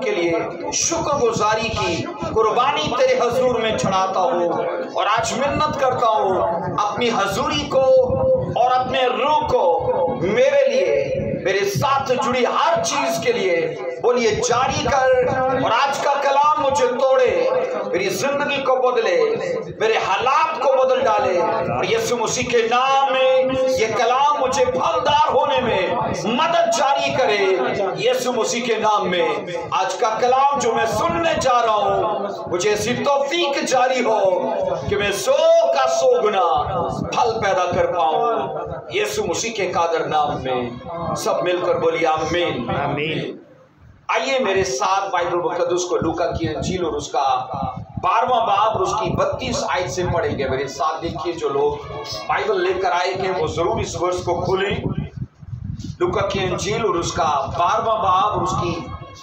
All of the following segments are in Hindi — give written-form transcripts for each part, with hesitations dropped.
के लिए शुक्रगुजारी की कुर्बानी तेरे हजूर में चढ़ाता हूँ और आज मिन्नत करता हूँ अपनी हजूरी को और अपने रूह को मेरे लिए, मेरे साथ जुड़ी हर चीज के लिए बोलिए जारी कर। और आज का कलाम मुझे तोड़े, मेरी जिंदगी को बदले, मेरे हालात को बदल डाले और यीशु मसीह के नाम में ये कलाम मुझे फलदार होने में मदद जारी करे। यीशु मसीह के नाम में आज का कलाम जो मैं सुनने जा रहा हूँ मुझे ऐसी तौफीक जारी हो कि मैं 100 का 100 गुना फल पैदा कर पाऊं यीशु मसीह के कादर नाम में। सब मिलकर बोलिए आमीन आमीन। आइए मेरे साथ बाइबल मुकद्दस को लूका की इंजील और उसका 12वां बाब और उसकी 32 आयत से पढ़ेंगे। मेरे साथ देखिए, जो लोग बाइबल लेकर आए थे वो जरूर इस वर्ष को खोलें। लूका की इंजील और उसका 12वां बाब और उसकी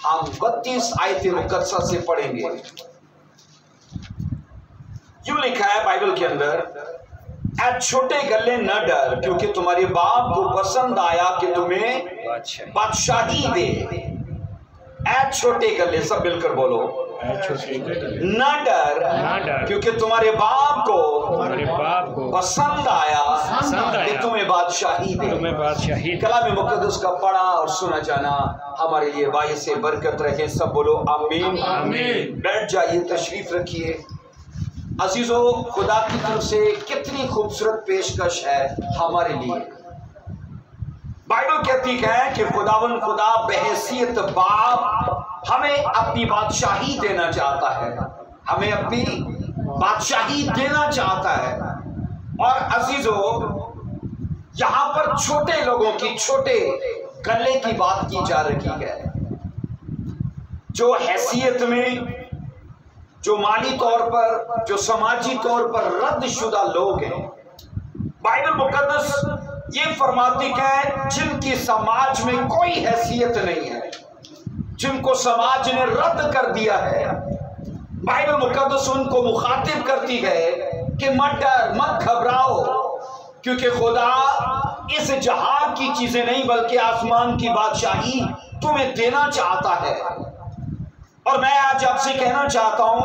हम 32 आयत मुकद्दसा से पढ़ेंगे। यूं लिखा है बाइबल के अंदर, ऐ छोटे गल्ले न डर, क्योंकि तुम्हारे बाप को पसंद आया कि तुम्हें बादशाही दे। ऐ छोटे गल्ले, सब मिलकर बोलो न डर, क्योंकि तुम्हारे बाप को पसंद आया कि तुम्हें बादशाही दे। कलाम मुकद्दस का पढ़ा और सुना जाना हमारे लिए बायस से बरकत रहे। सब बोलो आमीन आमीन। बैठ जाइए, तशरीफ रखिए। अजीजों, खुदा की तरफ से कितनी खूबसूरत पेशकश है हमारे लिए। बाइबल कहती है कि खुदावन खुदा बहैसियत बाप हमें अपनी बादशाही देना चाहता है, हमें अपनी बादशाही देना चाहता है। और अजीजों, यहां पर छोटे लोगों की, छोटे गल्ले की बात की जा रही है, जो हैसियत में, जो माली तौर पर, जो समाजी तौर पर रद्दशुदा लोग हैं। बाइबल मुकद्दस ये फरमाती है जिनकी समाज में कोई हैसियत नहीं है, जिनको समाज ने रद्द कर दिया है, बाइबल मुकद्दस उनको मुखातिब करती है कि मत डर, मत घबराओ, क्योंकि खुदा इस जहां की चीजें नहीं बल्कि आसमान की बादशाही तुम्हें देना चाहता है। और मैं आज आपसे कहना चाहता हूं,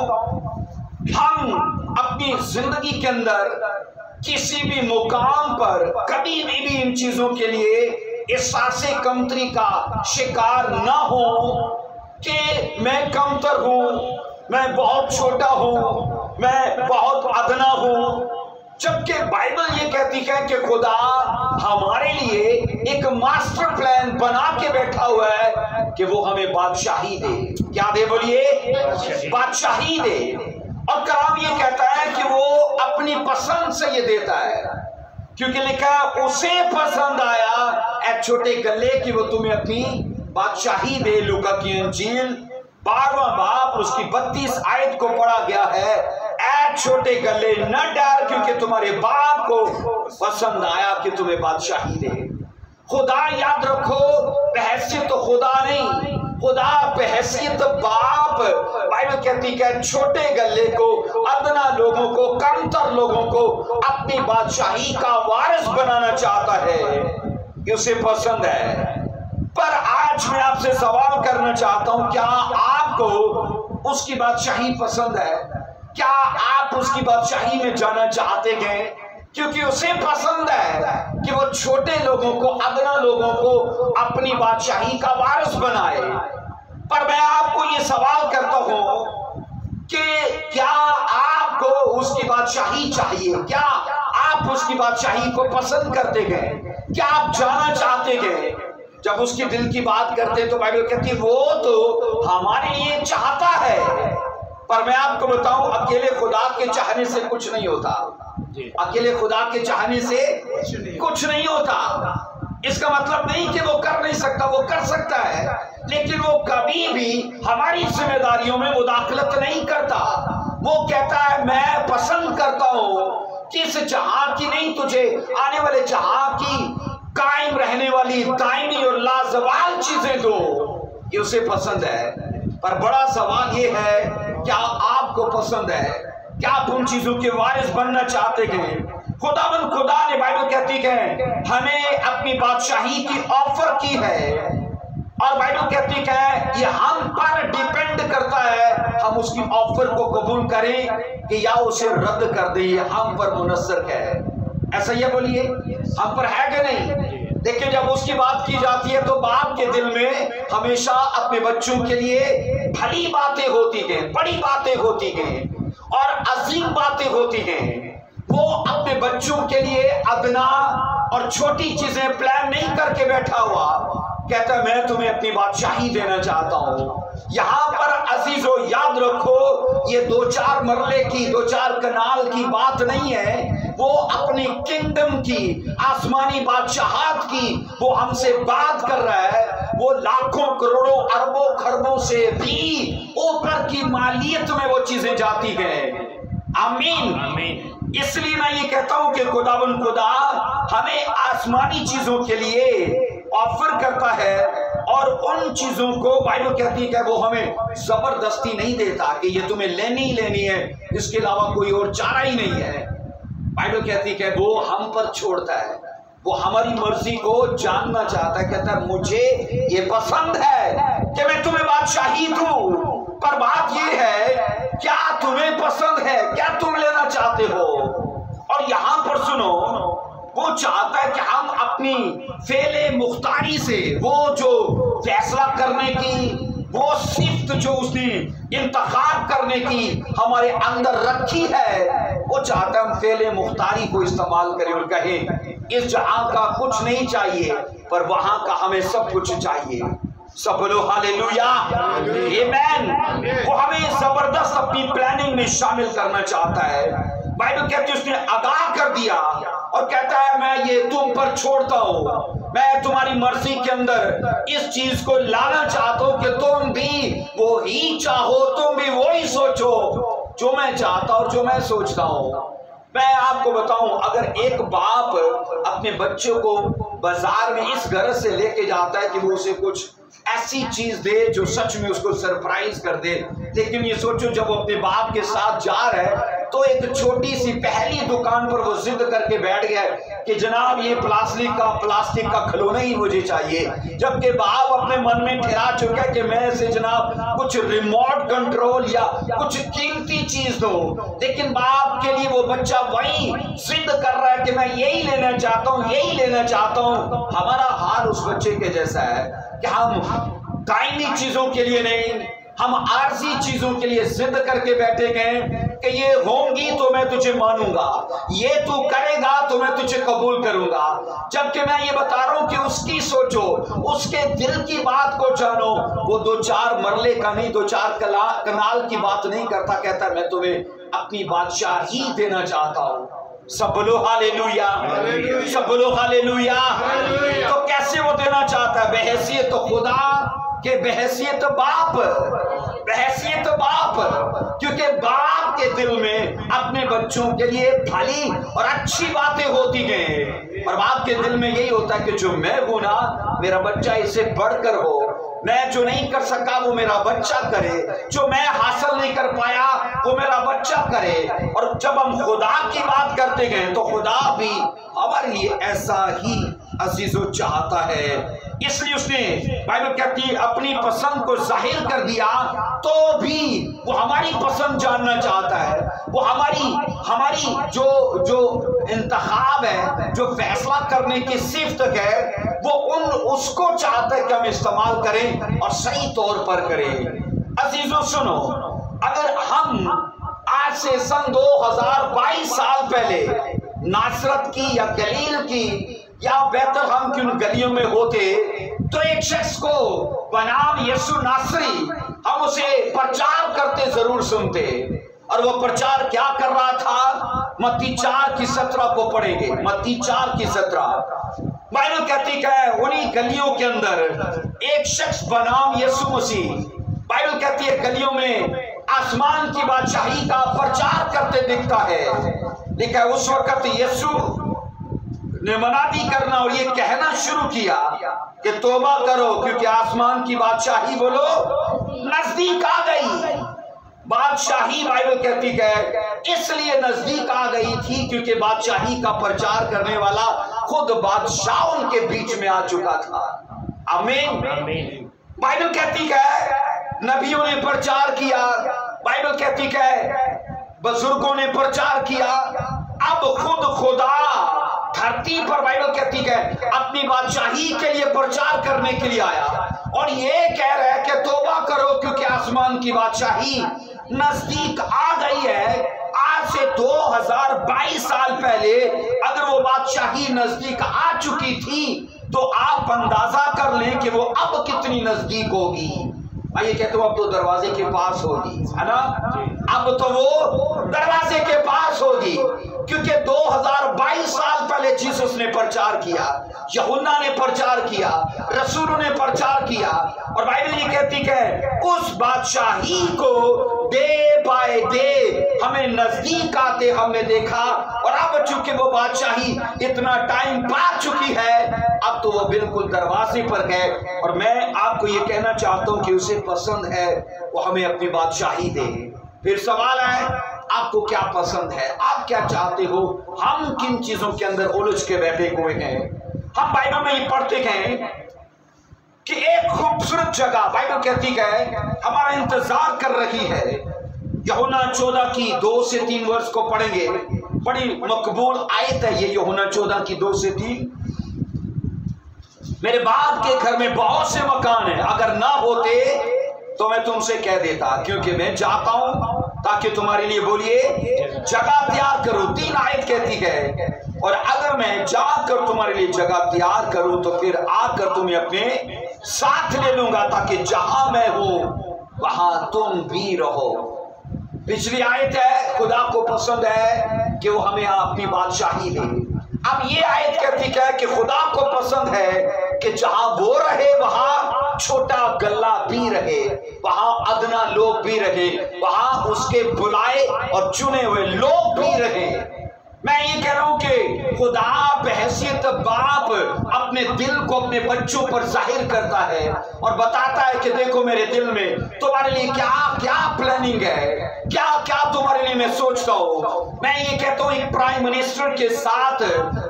हम अपनी जिंदगी के अंदर किसी भी मुकाम पर कभी भी इन चीजों के लिए एहसासे कमतरी का शिकार ना हो कि मैं कमतर हूं, मैं बहुत छोटा हूं, मैं बहुत अदना हूं। जबकि बाइबल ये कहती है कि खुदा हमारे लिए एक मास्टर प्लान बना के बैठा हुआ है कि वो हमें बादशाही दे। क्या दे? बोलिए बादशाही दे। और कलाम ये कहता है कि वो अपनी पसंद से ये देता है, क्योंकि लिखा है उसे पसंद आया ऐ छोटे गल्ले कि वो तुम्हें अपनी बादशाही दे। लूका की इंजील 12वां बाब उसकी 32 आयत को पढ़ा गया है, ऐ छोटे गल्ले न डर, क्योंकि तुम्हारे बाप को पसंद आया कि तुम्हें बादशाही दे। खुदा याद रखो, बहैसियत तो खुदा नहीं, खुदा बहैसियत बाप। बाइबल कहती है छोटे गल्ले को, अदना लोगों को, कमतर लोगों को अपनी बादशाही का वारिस बनाना चाहता है, ये उसे पसंद है। पर आज मैं आपसे सवाल करना चाहता हूं, क्या आपको उसकी बादशाही पसंद है? क्या आप उसकी बादशाही में जाना चाहते हैं? क्योंकि उसे पसंद है कि वो छोटे लोगों को, अदना लोगों को अपनी बादशाही का वारिस बनाए। पर मैं आपको ये सवाल करता हूं कि क्या आपको उसकी बादशाही चाहिए? क्या आप उसकी बादशाही को पसंद करते हैं? क्या आप जाना चाहते हैं? जब उसकी दिल की बात करते तो बाइबल कहती है वो तो हमारे लिए चाहता है। पर मैं आपको बताऊं, अकेले खुदा के चाहने से कुछ नहीं होता। अकेले खुदा के चाहने से कुछ नहीं होता। इसका मतलब नहीं कि वो कर नहीं सकता, वो कर सकता है, लेकिन वो कभी भी हमारी जिम्मेदारियों में मुदाखलत नहीं करता। वो कहता है मैं पसंद करता हूं कि इस जहां की नहीं, तुझे आने वाले जहां की कायम रहने वाली दायमी और लाजवाल चीजें दो, ये उसे पसंद है। पर बड़ा सवाल ये है, क्या आपको पसंद है? क्या आप उन चीजों के वारिस बनना चाहते हैं? खुदा ने बाइबल कहती है हमें अपनी बादशाही की ऑफर की है। और बाइबल कहती है ये हम पर डिपेंड करता है, हम उसकी ऑफर को कबूल करें कि या उसे रद्द कर दें, ये हम पर मुनस्सर है। ऐसा ये बोलिए, हम पर है कि नहीं? देखिए, जब उसकी बात की जाती है तो बाप के दिल में हमेशा अपने बच्चों के लिए भली बातें होती हैं, बड़ी बातें होती हैं और अजीम बातें होती हैं। वो अपने बच्चों के लिए अदना और छोटी चीजें प्लान नहीं करके बैठा हुआ, कहता है मैं तुम्हें अपनी बादशाही देना चाहता हूं। यहां पर अजीजों याद रखो, ये दो चार मरले की, दो चार कनाल की बात नहीं है, वो अपनी किंगडम की, आसमानी बादशाहत की वो हमसे बात कर रहा है। वो लाखों करोड़ों अरबों खरबों से भी ऊपर की मालियत में वो चीजें जाती हैं। आमीन, आमीन। इसलिए मैं ये कहता हूं कि खुदावन खुदा हमें आसमानी चीजों के लिए ऑफर करता है और उन चीजों को बाइबल कहती है कि वो हमें जबरदस्ती नहीं देता कि ये तुम्हें लेनी ही लेनी है, इसके अलावा कोई और चारा ही नहीं है। बाइबल कहती है कि वो हम पर छोड़ता है, वो हमारी मर्जी को जानना चाहता है। कहता है मुझे ये पसंद है कि मैं तुम्हें बादशाही दूं, पर बात ये है क्या तुम्हें पसंद है, क्या तुम लेना चाहते हो? और यहां पर सुनो, वो चाहता है कि हम अपनी फेले मुख्तारी से, वो जो फैसला करने की, वो सिफ्त जो उसने इंतखाब करने की हमारे अंदर रखी है, वो चाहता है हम फेले मुख्तारी को इस्तेमाल करें और कहें इस जहां का कुछ नहीं चाहिए पर वहां का हमें सब कुछ चाहिए। सब बोलो हालेलुया, आमीन। वो हमें जबरदस्त अपनी प्लानिंग में शामिल करना चाहता है। बाइबल कहती है उसने आगाह कर दिया और कहता है मैं ये तुम पर छोड़ता हूं, मैं तुम्हारी मर्जी के अंदर इस चीज को लाना चाहता हूं कि तुम भी वो ही चाहो, तुम भी वो ही सोचो जो मैं चाहता और जो मैं सोचता हूं। मैं आपको बताऊं, अगर एक बाप अपने बच्चों को बाजार में इस गरज से लेके जाता है कि वो उसे कुछ ऐसी चीज दे जो सच में उसको सरप्राइज कर दे, लेकिन ये सोचो जब वो अपने बाप के साथ जा रहा है तो एक छोटी सी पहली दुकान पर वो जिद करके बैठ गया कि जनाब ये प्लास्टिक का खिलौना ही मुझे चाहिए, जबकि बाप अपने मन में ठहरा चुका है कि मैं इसे जनाब कुछ रिमोट कंट्रोल या कुछ कीमती चीज दो, लेकिन बाप के लिए वो बच्चा वही जिद कर रहा है कि मैं यही लेना चाहता हूँ, यही लेना चाहता हूँ। हमारा हाल उस बच्चे के जैसा है कि हम दायमी चीजों के लिए नहीं, हम आरजी चीजों के लिए जिद करके बैठे गए कि ये होंगी तो मैं तुझे मानूंगा, ये तू करेगा तो मैं तुझे कबूल करूंगा। जबकि मैं ये बता रहा हूं कि उसकी सोचो, उसके दिल की बात को जानो। वो दो चार मरले का नहीं, दो चार कनाल की बात नहीं करता, कहता मैं तुम्हें अपनी बादशाही देना चाहता हूं। सब बोलो हालेलुया, सब बोलो हालेलुया। तो कैसे वो देना चाहता है? बहैसियत तो खुदा के, बहैसियत बाप, बहैसियत बाप, क्योंकि बाप के दिल में अपने बच्चों के लिए भली और अच्छी बातें होती हैं और बाप के दिल में यही होता है कि जो मैं हूं ना, मेरा बच्चा इससे बढ़कर हो, मैं जो नहीं कर सका वो मेरा बच्चा करे, जो मैं हासिल नहीं कर पाया वो मेरा बच्चा करे। और जब हम खुदा की बात करते गए तो खुदा भी हमारे लिए ऐसा ही अजीजों चाहता है। इसलिए उसने बाइबल कहती है अपनी पसंद को जाहिर कर दिया, तो भी वो हमारी पसंद जानना चाहता है। वो हमारी जो इंतखाब है, जो फैसला करने की सिफ्त है, वो उसको चाहता है कि हम इस्तेमाल करें और सही तौर पर करें। अजीजों सुनो, अगर हम आज से सन 2022 साल पहले नासरत की या गलील की या बेहतर हम की उन गलियों में होते तो एक शख्स को बनाम यीशु नासरी हम उसे प्रचार करते जरूर सुनते। और वो प्रचार क्या कर रहा था? मत्ती 4:17 को पढ़ेंगे। मत्ती 4:17 बाइबल कहती है उन्हीं गलियों के अंदर एक शख्स बनाम यीशु मसीह, बाइबल कहती है गलियों में आसमान की बादशाही का प्रचार करते दिखता है। लिखा है उस वक्त यीशु ने मनादी करना और ये कहना शुरू किया कि तौबा करो क्योंकि आसमान की बादशाही बोलो नजदीक आ गई। बादशाही बाइबल कहती है इसलिए नजदीक आ गई थी क्योंकि बादशाही का प्रचार करने वाला खुद बादशाह उनके बीच में आ चुका था। आमीन। बाइबल कहती है नबियों ने प्रचार किया, बाइबल कहती है बुजुर्गों ने प्रचार किया, अब खुद खुदा धरती पर बाइबल कहती है अपनी बादशाही के लिए प्रचार करने के लिए आया और ये कह रहा है कि तौबा करो क्योंकि आसमान की बादशाही नजदीक आ गई है। आज से 2022 साल पहले अगर वो बादशाही नजदीक आ चुकी थी तो आप अंदाजा कर लें कि वो अब कितनी नजदीक होगी। मैं ये कहता हूं अब तो दरवाजे के पास होगी, है ना? अब तो वो दरवाजे के पास होगी क्योंकि 2022 साल पहले जीसस ने प्रचार किया, यूहन्ना ने प्रचार किया, रसूलों ने प्रचार किया और बाइबल ये कहती है उस बादशाही को डे बाय डे हमें नजदीक आते हमने देखा और अब चूंकि वो बादशाही इतना टाइम पा चुकी है अब तो वो बिल्कुल दरवाजे पर है और मैं आपको ये कहना चाहता हूं कि उसे पसंद है वो हमें अपनी बादशाही दे। फिर सवाल है आपको क्या पसंद है, आप क्या चाहते हो, हम किन चीजों के अंदर उलझ के बैठे हुए हैं। हम बाइबल में ये पढ़ते हैं कि एक खूबसूरत जगह बाइबल कहती है हमारा इंतजार कर रही है। यूहन्ना 14 की 2 से 3 वर्ष को पढ़ेंगे, बड़ी मकबूल आयत है ये यूहन्ना 14 की 2 से 3। मेरे बाप के घर में बहुत से मकान हैं, अगर ना होते तो मैं तुमसे कह देता क्योंकि मैं जाता हूं ताकि तुम्हारे लिए बोलिए जगह तैयार करूं। 3 आयत कहती है और अगर मैं जाकर तुम्हारे लिए जगह तैयार करूं तो फिर आकर तुम्हें अपने साथ ले लूंगा ताकि जहां मैं हूं वहां तुम भी रहो। पिछली आयत है खुदा को पसंद है कि वो हमें अपनी बादशाही दे। अब ये आयत कहती है कि खुदा को पसंद है कि जहां वो रहे वहां छोटा गल्ला भी रहे, वहां अदना लोग भी रहे, वहां उसके बुलाए और चुने हुए लोग भी रहे। मैं ये कह रहा हूं कि खुदा बहैसियत बाप अपने दिल को अपने बच्चों पर जाहिर करता है और बताता है कि देखो मेरे दिल में तुम्हारे लिए क्या क्या प्लानिंग है, क्या क्या तुम्हारे लिए मैं सोचता हूं। मैं ये कहता हूं एक प्राइम मिनिस्टर के साथ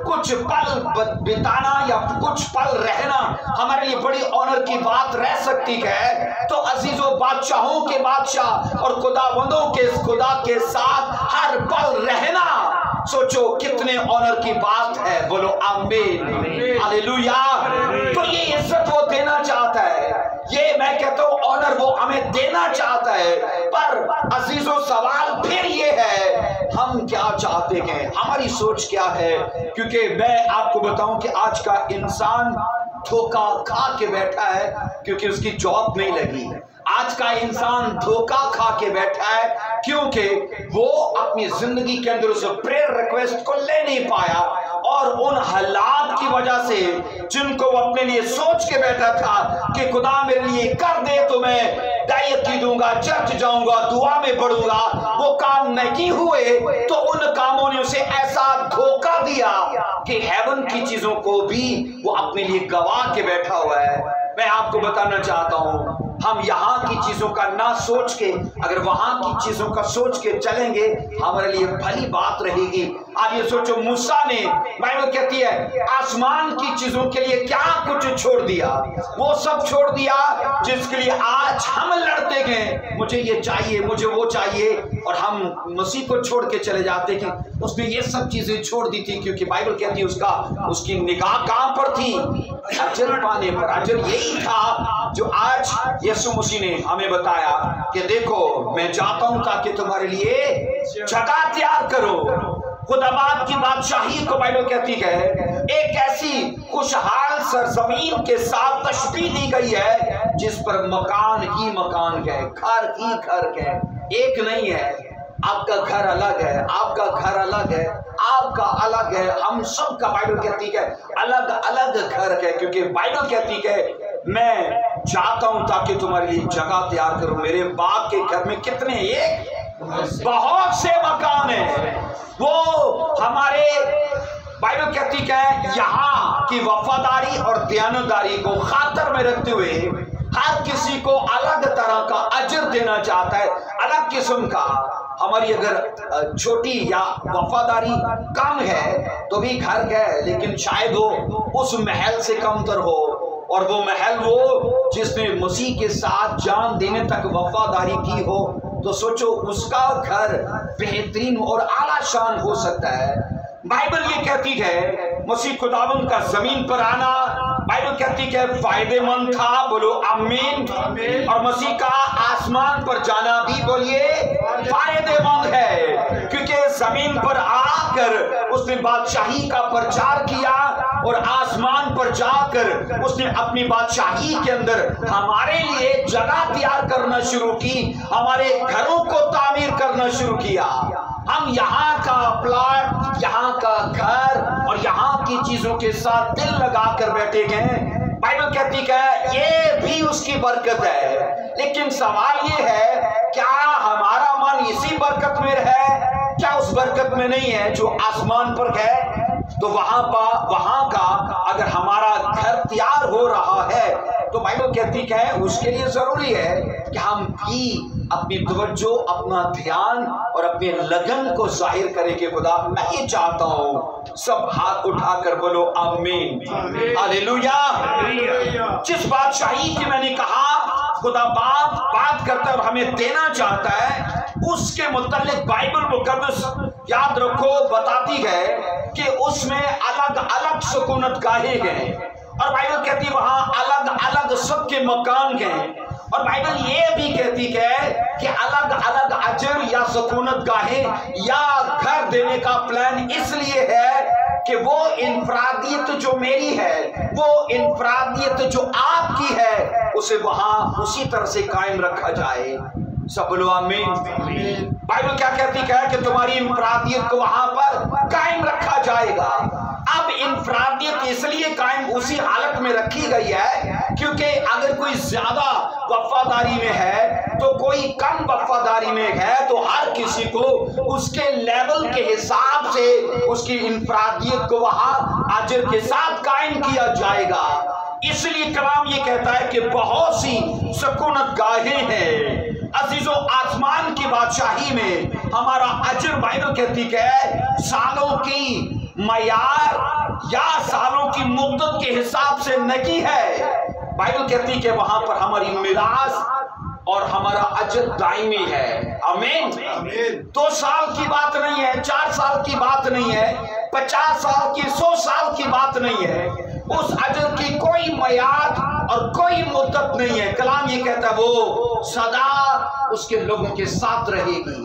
कुछ पल बिताना या कुछ पल रहना हमारे लिए बड़ी ऑनर की बात रह सकती है। तो अजीजों बादशाहों के बादशाह और खुदाबंदों के खुदा के साथ हर पल रहना सोचो कितने ऑनर की बात है, बोलो आमीन हालेलुया। तो ये इज्जत वो देना चाहता है, ये मैं कहता हूं ऑनर वो हमें देना चाहता है। पर अजीजों सवाल फिर ये है हम क्या चाहते हैं, हमारी सोच क्या है। क्योंकि मैं आपको बताऊं कि आज का इंसान धोखा खा के बैठा है क्योंकि उसकी जॉब नहीं लगी। आज का इंसान धोखा खा के बैठा है क्योंकि वो अपनी जिंदगी के अंदर उस प्रेयर रिक्वेस्ट को ले नहीं पाया और उन हालात की वजह से जिनको वो अपने लिए सोच के बैठा था कि खुदा मेरे लिए कर दे तो मैं दायित्व दूंगा, चर्च जाऊंगा, दुआ में बढ़ूंगा, वो काम नहीं हुए तो उन कामों ने उसे ऐसा धोखा दिया कि हेवन की चीजों को भी वो अपने लिए गवा के बैठा हुआ है। मैं आपको बताना चाहता हूं हम यहाँ की चीजों का ना सोच के अगर वहां की चीजों का सोच के चलेंगे हमारे लिए भली बात रहेगी। आप ये सोचो मूसा ने बाइबल कहती है आसमान की चीजों के लिए क्या कुछ छोड़ दिया, वो सब छोड़ दिया जिसके लिए आज हम लड़ते हैं मुझे ये चाहिए मुझे वो चाहिए और हम मसीह को छोड़ के चले जाते कि उसने ये सब चीजें छोड़ दी थी क्योंकि बाइबल कहती है उसकी निगाह कहां पर थी, अजर पाने पर। अजर यही था जो आज यीशु मसीह ने हमें बताया कि देखो मैं जाता हूं ताकि तुम्हारे लिए जगह तैयार करो। खुदाबाद की बादशाही को बाइबल कहती है एक ऐसी खुशहाल सरजमीन के साथ तशबीह दी गई है जिस पर मकान ही मकान है, घर ही घर है, एक नहीं है। आपका घर अलग है, आपका घर अलग है, आपका अलग है, हम सब का बाइबल कहती है अलग अलग घर है क्योंकि बाइबल कहती है मैं चाहता हूं ताकि तुम्हारे लिए जगह तैयार करूं। मेरे बाप के घर में कितने एक बहुत से मकान हैं, वो हमारे बाइबल कहती है यहाँ की वफादारी और दयानतदारी को खातर में रखते हुए हर किसी को अलग तरह का अजर देना चाहता है, अलग किस्म का। हमारी अगर छोटी या वफादारी कम है तो भी घर है लेकिन शायद वो उस महल से कमतर हो, और वो महल वो जिसने मसीह के साथ जान देने तक वफादारी की हो, तो सोचो उसका घर बेहतरीन और आला शान हो सकता है। बाइबल ये कहती है मसीह खुदावंद का जमीन पर आना, बाइबल कहती है फायदेमंद था, बोलो आमीन। और मसीह का आसमान पर जाना भी बोलिए फायदेमंद है, क्योंकि जमीन पर आकर उसने बादशाही का प्रचार किया और आसमान पर जाकर उसने अपनी बादशाही के अंदर हमारे लिए जगह तैयार करना शुरू की, हमारे घरों को तामीर करना शुरू किया। हम यहाँ का प्लॉट, यहाँ का घर और यहाँ की चीजों के साथ दिल लगा कर बैठे गए। बाइबल कहती है ये भी उसकी बरकत है, लेकिन सवाल ये है क्या हमारा मन इसी बरकत में है, क्या उस बरकत में नहीं है जो आसमान पर है? तो वहां का अगर हमारा घर तैयार हो रहा है तो बाइबल कहती है उसके लिए जरूरी है कि हम भी अपनी तवज्जो, अपना ध्यान और अपने लगन को जाहिर करें कि खुदा मैं ये चाहता हूं। सब हाथ उठाकर बोलो आमीन, हालेलुया। जिस बादशाही की मैंने कहा खुदा बात करता है और हमें देना चाहता है, उसके मुतालिक बाइबल मुकद्दस याद रखो बताती है कि उसमें अलग अलग सुकूनत गाहे गए और बाइबल कहती वहां अलग अलग सबके मकान गए। और बाइबल ये भी कहती है कि अलग अलग अजर या सुकूनत गाहे या घर देने का प्लान इसलिए है कि वो इंफरादियत जो मेरी है, वो इंफरादियत जो आपकी है, उसे वहां उसी तरह से कायम रखा जाए। सब बोलो आमीन। बाइबल क्या कहती है कि तुम्हारी इंफरादियत को वहां पर कायम रखा जाएगा। अब इंफरादियत इसलिए कायम उसी हालत में रखी गई है क्योंकि अगर कोई ज्यादा वफादारी में है तो कोई कम वफादारी में है, तो हर किसी को उसके लेवल के हिसाब से उसकी इंफरादियत को वहां अजर के साथ कायम किया जाएगा। इसलिए कलाम ये कहता है कि बहुत सी सुकूनत गाहें हैं अजीजों आसमान की बादशाही में। हमारा अजर बाइबल कहती है सालों की मयार या सालों की मुद्दत के हिसाब से नहीं है। बाइबल कहती है वहां पर हमारी मिरास और हमारा अजर दायमी है। आमीन। 2 साल की बात नहीं है, 4 साल की बात नहीं है, 50 साल की 100 साल की बात नहीं है। उस अजर की कोई मयाद और कोई मुद्दत नहीं है। कलाम ये कहता है वो सदा उसके लोगों के साथ रहेगी।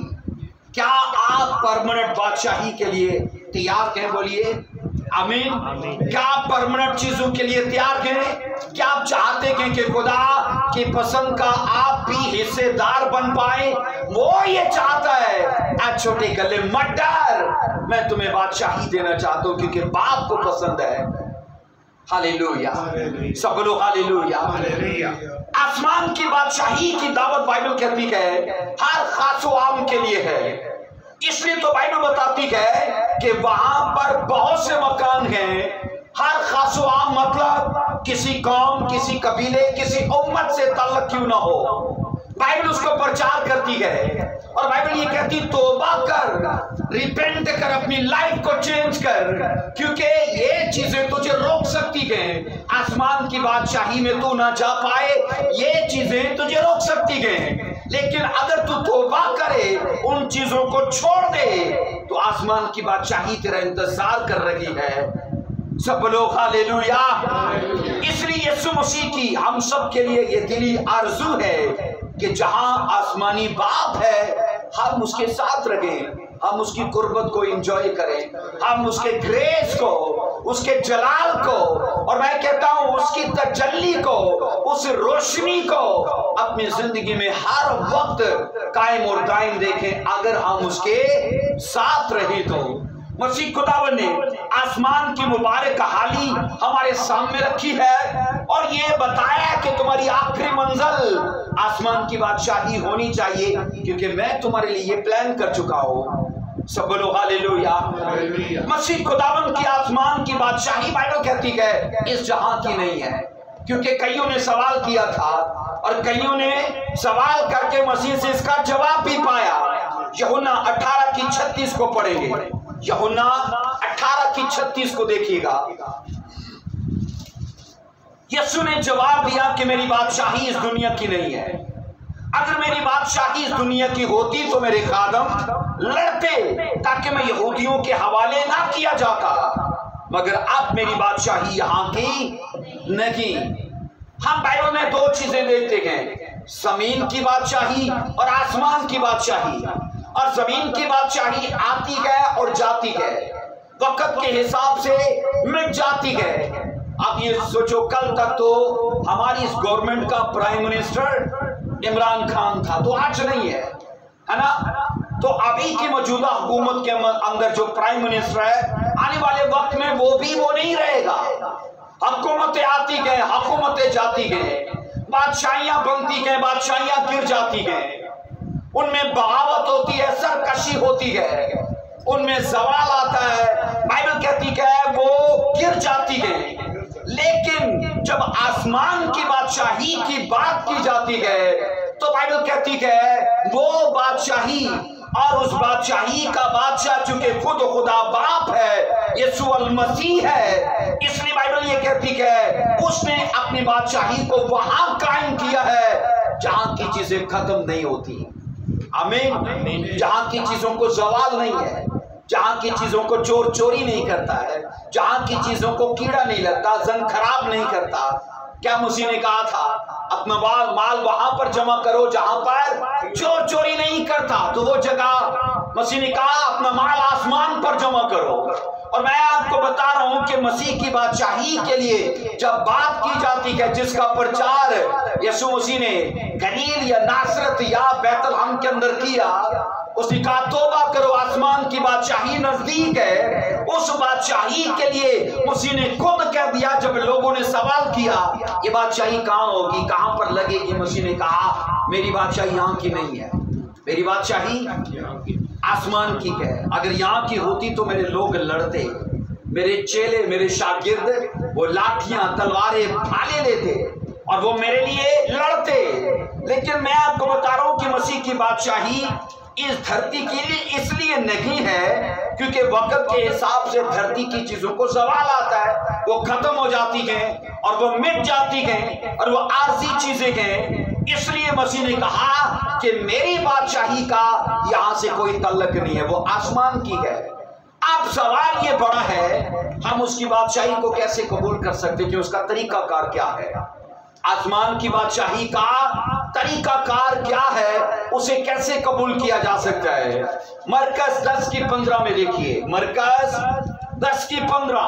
क्या आप परमानेंट बादशाही के लिए तैयार हैं? बोलिए आमीन। क्या आप परमानेंट चीजों के लिए तैयार हैं? क्या आप चाहते हैं कि खुदा की पसंद का आप भी हिस्सेदार बन पाए? वो ये चाहता है आज छोटे गले मत डर, मैं तुम्हें बादशाही देना चाहता हूं क्योंकि बाप को पसंद है। हालेलुया, सब लोग हालेलुया। आसमान की बादशाही की दावत बाइबल कहती है हर खासो आम के लिए है। इसलिए तो बाइबल बताती है कि वहां पर बहुत से मकान हैं। हर खासो आम मतलब किसी कौम, किसी कबीले, किसी उम्मत से ताल्लुक क्यों ना हो, बाइबल उसको प्रचार करती है। और बाइबल ये कहती तौबा कर, रिपेंट कर, अपनी लाइफ को चेंज कर, क्योंकि ये चीजें तुझे रोक सकती हैं। आसमान की बादशाही में तू ना जा पाए, ये चीजें तुझे रोक सकती हैं। लेकिन अगर तू तौबा करे, उन चीजों को छोड़ दे, तो आसमान की बादशाही तेरा इंतजार कर रही है। सब लोग हालेलुया। इसलिए यीशु मसीह की हम सब के लिए ये दिली आरज़ू है कि जहां आसमानी बाप है हम उसके साथ रहें, हम उसकी कुर्बत को एंजॉय करें, हम उसके ग्रेस को, उसके जलाल को, और मैं कहता हूं उसकी तजल्ली को, उस रोशनी को अपनी जिंदगी में हर वक्त कायम और दायम देखें अगर हम उसके साथ रहे। तो मसीह खुदावन ने आसमान की मुबारक हाली हमारे सामने रखी है और ये बताया कि तुम्हारी आखिरी मंजिल आसमान की बादशाही होनी चाहिए क्योंकि मैं तुम्हारे लिए ये प्लान कर चुका हूं। सब बोलो हालेलुया। मसीह खुदावन की आसमान की बादशाही बाइबल कहती है इस जहां की नहीं है, क्योंकि कईयों ने सवाल किया था और कईयों ने सवाल करके मसीह से इसका जवाब भी पाया। यूहन्ना 18:36 को पढ़ेंगे। यूहन्ना 18:36 को देखिएगा। यीशु ने जवाब दिया कि मेरी बादशाही इस दुनिया की नहीं है। अगर मेरी बादशाही इस दुनिया की होती तो मेरे खादम लड़ते ताकि मैं यहूदियों के हवाले ना किया जाता, मगर अब मेरी बादशाही यहां की नहीं। हम बाइबल में दो चीजें देखते हैं, जमीन की बादशाही और आसमान की बादशाही। और जमीन की बादशाही आती है और जाती है, वक्त के हिसाब से मिट जाती है। आप ये सोचो, कल तक तो हमारी इस गवर्नमेंट का प्राइम मिनिस्टर इमरान खान था, तो आज नहीं है, है ना। तो अभी की मौजूदा हुकूमत के अंदर जो प्राइम मिनिस्टर है, आने वाले वक्त में वो नहीं रहेगा। हुकूमतें आती गए, हुकूमतें जाती गए, बादशाहियां बनती गए, बादशाहियां गिर जाती गए, उनमें बगावत होती है, सरकशी होती है, उनमें सवाल आता है, बाइबल कहती है वो गिर जाती है। लेकिन जब आसमान की बादशाही की बात की जाती है तो बाइबल कहती है वो बादशाही और उस बादशाही का बादशाह चूंकि खुद खुदा बाप है, यीशु अल मसीह है, इसलिए बाइबल ये कहती है उसने अपनी बादशाही को वहां कायम किया है जहां की चीजें खत्म नहीं होती। आमीन। जहां की चीजों को जवाल नहीं है, जहां की चीजों को चोर चोरी नहीं करता है, जहां की चीजों को कीड़ा नहीं लगता, जंग खराब नहीं करता। क्या मसीह ने कहा था, अपना माल वहां पर जमा करो जहां पर चोर चोरी नहीं करता। तो वो जगह मसीह ने कहा अपना माल आसमान पर जमा करो। और मैं आपको बता रहा हूं कि मसीह की बादशाही के लिए जब बात की जाती है, जिसका प्रचार यीशु मसीह ने गलील या नासरत या बैतलहम के अंदर किया, उसने कहा तौबा करो, आसमान की बादशाही नजदीक है। उस बादशाही के लिए मसीह ने खुद कह दिया, जब लोगों ने सवाल किया ये बादशाही कहां होगी, कहां पर लगेगी, मसीह ने कहा मेरी बादशाही यहां की नहीं है, मेरी बादशाही आसमान की है। अगर यहां की होती तो मेरे लोग लड़ते, मेरे चेले, मेरे शागिर्द वो लाठियां तलवारें भाले लेते और वो मेरे लिए लड़ते। लेकिन मैं आपको बता रहा हूं कि मसीह की बादशाही इस धरती के लिए इसलिए नहीं है क्योंकि वक्त के हिसाब से धरती की चीजों को सवाल आता है, वो खत्म हो जाती है और वो मिट जाती है और वो आरजी चीजें हैं। इसलिए मसीह ने कहा कि मेरी बादशाही का यहां से कोई तल्लक नहीं है, वो आसमान की है। अब सवाल ये बड़ा है, हम उसकी बादशाही को कैसे कबूल कर सकते कि उसका तरीकाकार क्या है? आसमान की बादशाही का तरीकाकार क्या है, उसे कैसे कबूल किया जा सकता है? मरकस 10:15 में देखिए, मरकस 10:15।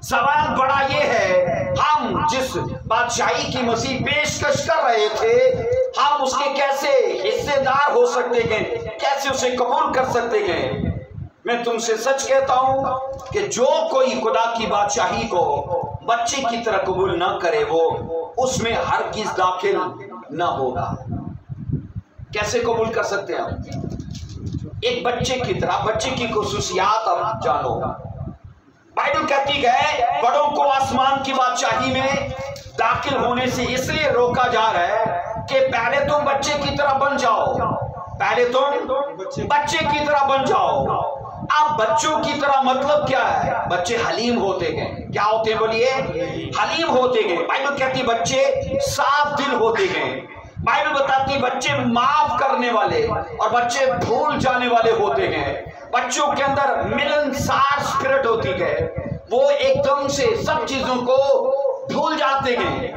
सवाल बड़ा ये है, हम जिस बादशाही की मसीह पेशकश कर रहे थे, हम उसके कैसे हिस्सेदार हो सकते हैं, कैसे उसे कबूल कर सकते हैं? मैं तुमसे सच कहता हूं कि जो कोई खुदा की बादशाही को बच्चे की तरह कबूल ना करे, वो उसमें हरगिज़ दाखिल ना होगा। कैसे कबूल कर सकते हैं हम? एक बच्चे की तरह, बच्चे की खुसूसियात अब जानो। बाइबल कहती है बड़ों को आसमान की बादशाही में दाखिल होने से इसलिए रोका जा रहा है कि पहले तुम बच्चे की तरह बन जाओ, पहले तुम बच्चे की तरह बन जाओ। अब बच्चों की तरह मतलब क्या है? बच्चे हलीम होते गए। क्या होते हैं बोलिए? हलीम होते गए। बाइबल कहती है बच्चे साफ दिल होते गए। बाइबल बताती है बच्चे माफ करने वाले और बच्चे भूल जाने वाले होते गए। बच्चों के अंदर मिलनसार स्पिरिट होती है, वो एकदम से सब चीजों को भूल जाते गए।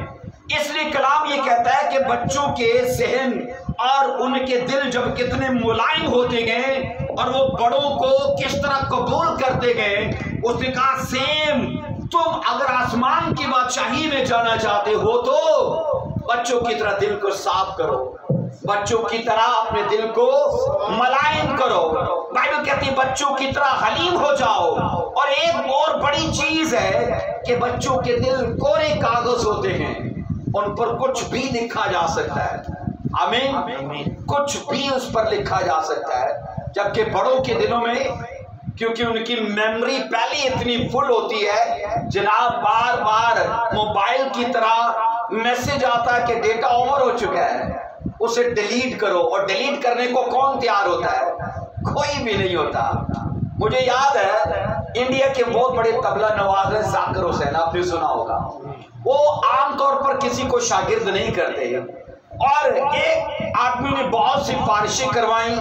इसलिए कलाम ये कहता है कि बच्चों के जहन और उनके दिल जब कितने मुलायम होते गए और वो बड़ों को किस तरह कबूल करते गए, उसने कहा सेम तुम अगर आसमान की बादशाही में जाना चाहते हो तो बच्चों की तरह दिल को साफ करो, बच्चों की तरह अपने दिल को मुलायम करो। बाइबल कहती है बच्चों की तरह हलीम हो जाओ। और एक और बड़ी चीज है कि बच्चों के दिल कोरे कागज होते हैं, उन पर कुछ भी लिखा जा सकता है। आमीन। कुछ भी उस पर लिखा जा सकता है। जबकि बड़ों के दिलों में, क्योंकि उनकी मेमोरी पहले इतनी फुल होती है जनाब, बार बार मोबाइल की तरह मैसेज आता है कि डेटा ओवर हो चुका है, उसे डिलीट करो। और डिलीट करने को कौन तैयार होता है? कोई भी नहीं होता। मुझे याद है इंडिया के बहुत बड़े तबला नवाज है जाकिर हुसैन, आपने सुना होगा। वो आमतौर पर किसी को शागिर्द नहीं करते, और एक आदमी ने बहुत सी सिफारिशें करवाई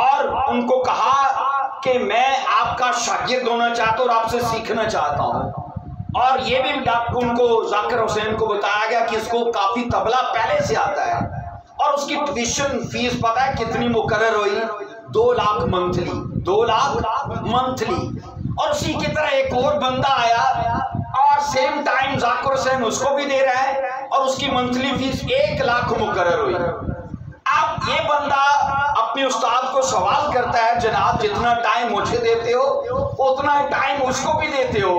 और उनको कहा कि मैं आपका शागिर्द होना चाहता हूं और आपसे सीखना चाहता हूं। और ये भी उनको जाकिर हुसैन को बताया गया कि इसको काफी तबला पहले से आता है, और उसकी ट्यूशन फीस पता है कितनी मुकर्रर हुई? 2 लाख मंथली, 2 लाख मंथली। और उसी की तरह एक और बंदा आया और सेम टाइम जाकिर हुसैन उसको भी दे रहा है और उसकी मंथली फीस 1 लाख मुकर्रर हुई। अब ये बंदा अपने उस्ताद को सवाल करता है, जनाब जितना टाइम मुझे देते हो उतना टाइम उसको भी देते हो,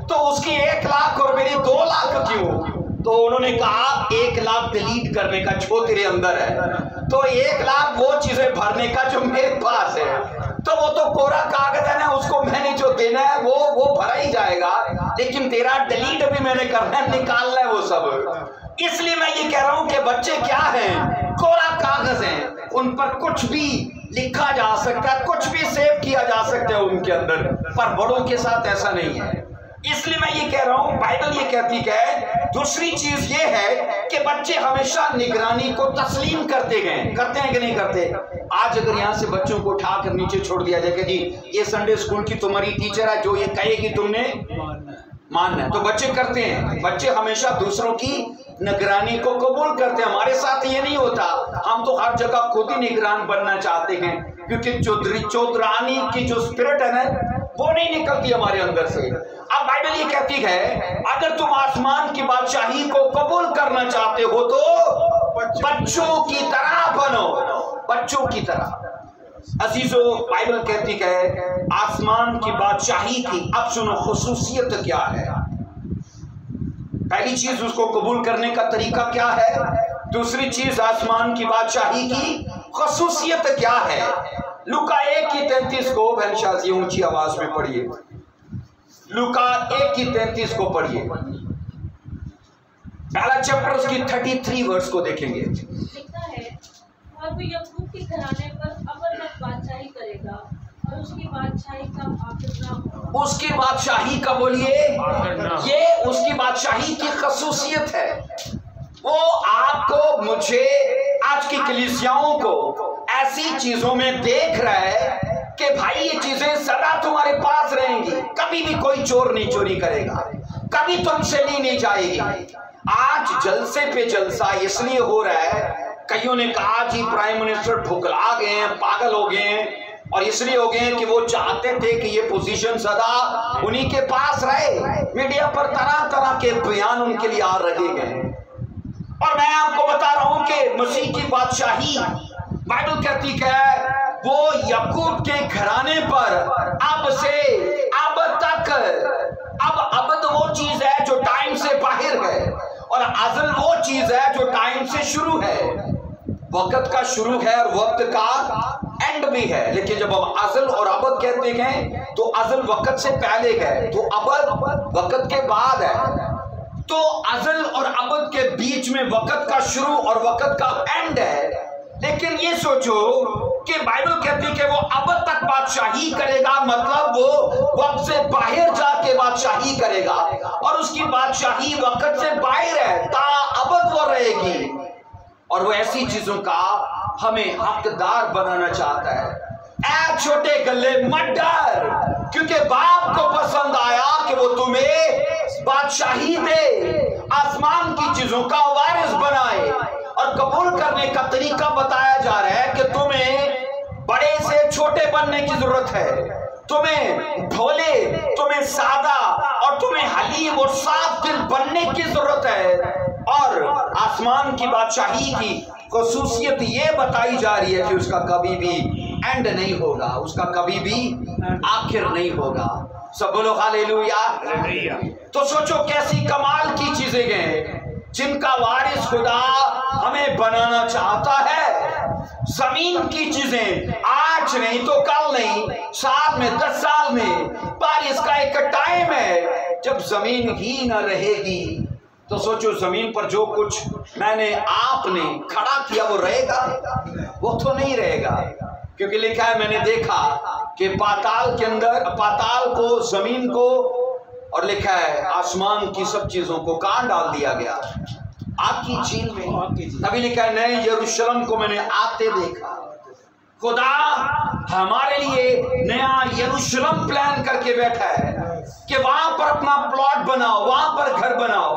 तो उसकी 1 लाख और मेरी 2 लाख क्यों? तो उन्होंने कहा 1 लाख डिलीट करने का जो तेरे अंदर है, तो 1 लाख वो चीजें भरने का जो मेरे पास है। तो वो तो कोरा कागज है ना, उसको मैंने जो देना है वो भरा ही जाएगा, लेकिन तेरा डिलीट भी मैंने करना है, निकालना है वो सब। इसलिए मैं ये कह रहा हूं कि बच्चे क्या हैं? कोरा कागज हैं, उन पर कुछ भी लिखा जा सकता है, कुछ भी सेव किया जा सकता है उनके अंदर, पर बड़ों के साथ ऐसा नहीं है। इसलिए मैं ये कह रहा हूं, बाइबल ये कहती है। दूसरी चीज ये है कि बच्चे हमेशा निगरानी को तस्लीम करते हैं कि नहीं करते? आज अगर यहां से बच्चों को उठाकर नीचे छोड़ दिया जाए कि जी ये संडे स्कूल की तुम्हारी टीचर है, जो ये कहेगी तुमने मानना है, तो बच्चे करते हैं। बच्चे हमेशा दूसरों की निगरानी को कबूल करते हैं। हमारे साथ ये नहीं होता, हम तो हर जगह खुद ही निगरान बनना चाहते हैं, क्योंकि चौधरानी की जो स्पिरिट है ना, वो नहीं निकलती हमारे अंदर से। अब बाइबल ये कहती है अगर तुम आसमान की बादशाही को कबूल करना चाहते हो तो बच्चों की तरह बनो, बच्चों की तरह। अजीजों, बाइबल कहती है आसमान की बादशाही की, अब सुनो खुसूसियत क्या है। पहली चीज उसको कबूल करने का तरीका क्या है, दूसरी चीज आसमान की बादशाही की खुसूसियत क्या है। लूका 1:33 को बहनशाजी ऊंची आवाज में पढ़िए। लूका 1:33 को पढ़िए। पहला चैप्टर उसकी 33 वर्ष को देखेंगे। लिखा है अब याकूब के घराने पर अबद तक बादशाही करेगा और उसकी बादशाही का आखिर ना होगा। उसकी बादशाही का बोलिए, ये उसकी बादशाही की खसूसियत है। वो आपको, मुझे, आज की कलीसियाओं को ऐसी चीजों में देख रहा है कि भाई ये चीजें सदा तुम्हारे पास रहेंगी, कभी भी कोई चोर नहीं चोरी करेगा, कभी तुमसे ली नहीं जाएगी। आज जलसे पे जलसा इसलिए हो रहा है, कईयों ने कहा जी प्राइम मिनिस्टर ठुकरा गए हैं, पागल हो गए हैं, और इसलिए हो गए हैं कि वो चाहते थे कि ये पोजीशन सदा उन्हीं के पास रहे। मीडिया पर तरह तरह के बयान उनके लिए आ रहे हैं, और मैं आपको बता रहा हूं कि मसीह की बादशाही, बाइबल कहती है वो याकूब के घराने पर अब से अब तक। अब अबद वो चीज है जो टाइम से बाहर है, और अज़ल वो चीज है जो टाइम से शुरू है। वक्त का शुरू है और वक्त का एंड भी है, लेकिन जब हम अज़ल और अबद कहते हैं तो अज़ल वक्त से पहले है, तो अबद वक्त के बाद है। तो अज़ल और अबद के बीच में वक्त का शुरू और वक्त का एंड है। लेकिन ये सोचो कि बाइबल कहती है कि वो अबद तक बादशाही करेगा, मतलब वो वक्त से बाहर जाके बादशाही करेगा, और उसकी बादशाही वक्त से बाहर है, ता अबद वो रहेगी। और वो ऐसी चीजों का हमें हकदार बनाना चाहता है। ऐ छोटे गल्ले मत डर, क्योंकि बाप को पसंद आया कि वो तुम्हें बादशाही दे, आसमान की चीजों का वारिस बनाए। और कबूल करने का तरीका बताया जा रहा है कि तुम्हें बड़े से छोटे बनने की जरूरत है, तुम्हें भोले, तुम्हें सादा और तुम्हें हलीम और साफ दिल बनने की जरूरत है। और आसमान की बादशाही की खुसूसियत ये बताई जा रही है कि उसका कभी भी एंड नहीं होगा, उसका कभी भी आखिर नहीं होगा। सब बोलो हालेलुया। तो सोचो कैसी कमाल की चीजें हैं जिनका वारिस खुदा हमें बनाना चाहता है। जमीन की चीजें आज नहीं तो कल नहीं, साल में 10 साल में, पर इसका एक टाइम है जब जमीन ही न रहेगी। तो सोचो जमीन पर जो कुछ मैंने आपने खड़ा किया वो रहेगा? वो तो नहीं रहेगा, क्योंकि लिखा है मैंने देखा कि पाताल के अंदर, पाताल को, जमीन को, और लिखा है आसमान की सब चीजों को काट डाल दिया गया आग की झील में। तभी लिखा है नए यरूशलेम को मैंने आते देखा। खुदा हमारे लिए नया यरूशलेम प्लान करके बैठा है कि वहां पर अपना प्लॉट बनाओ, वहां पर घर बनाओ,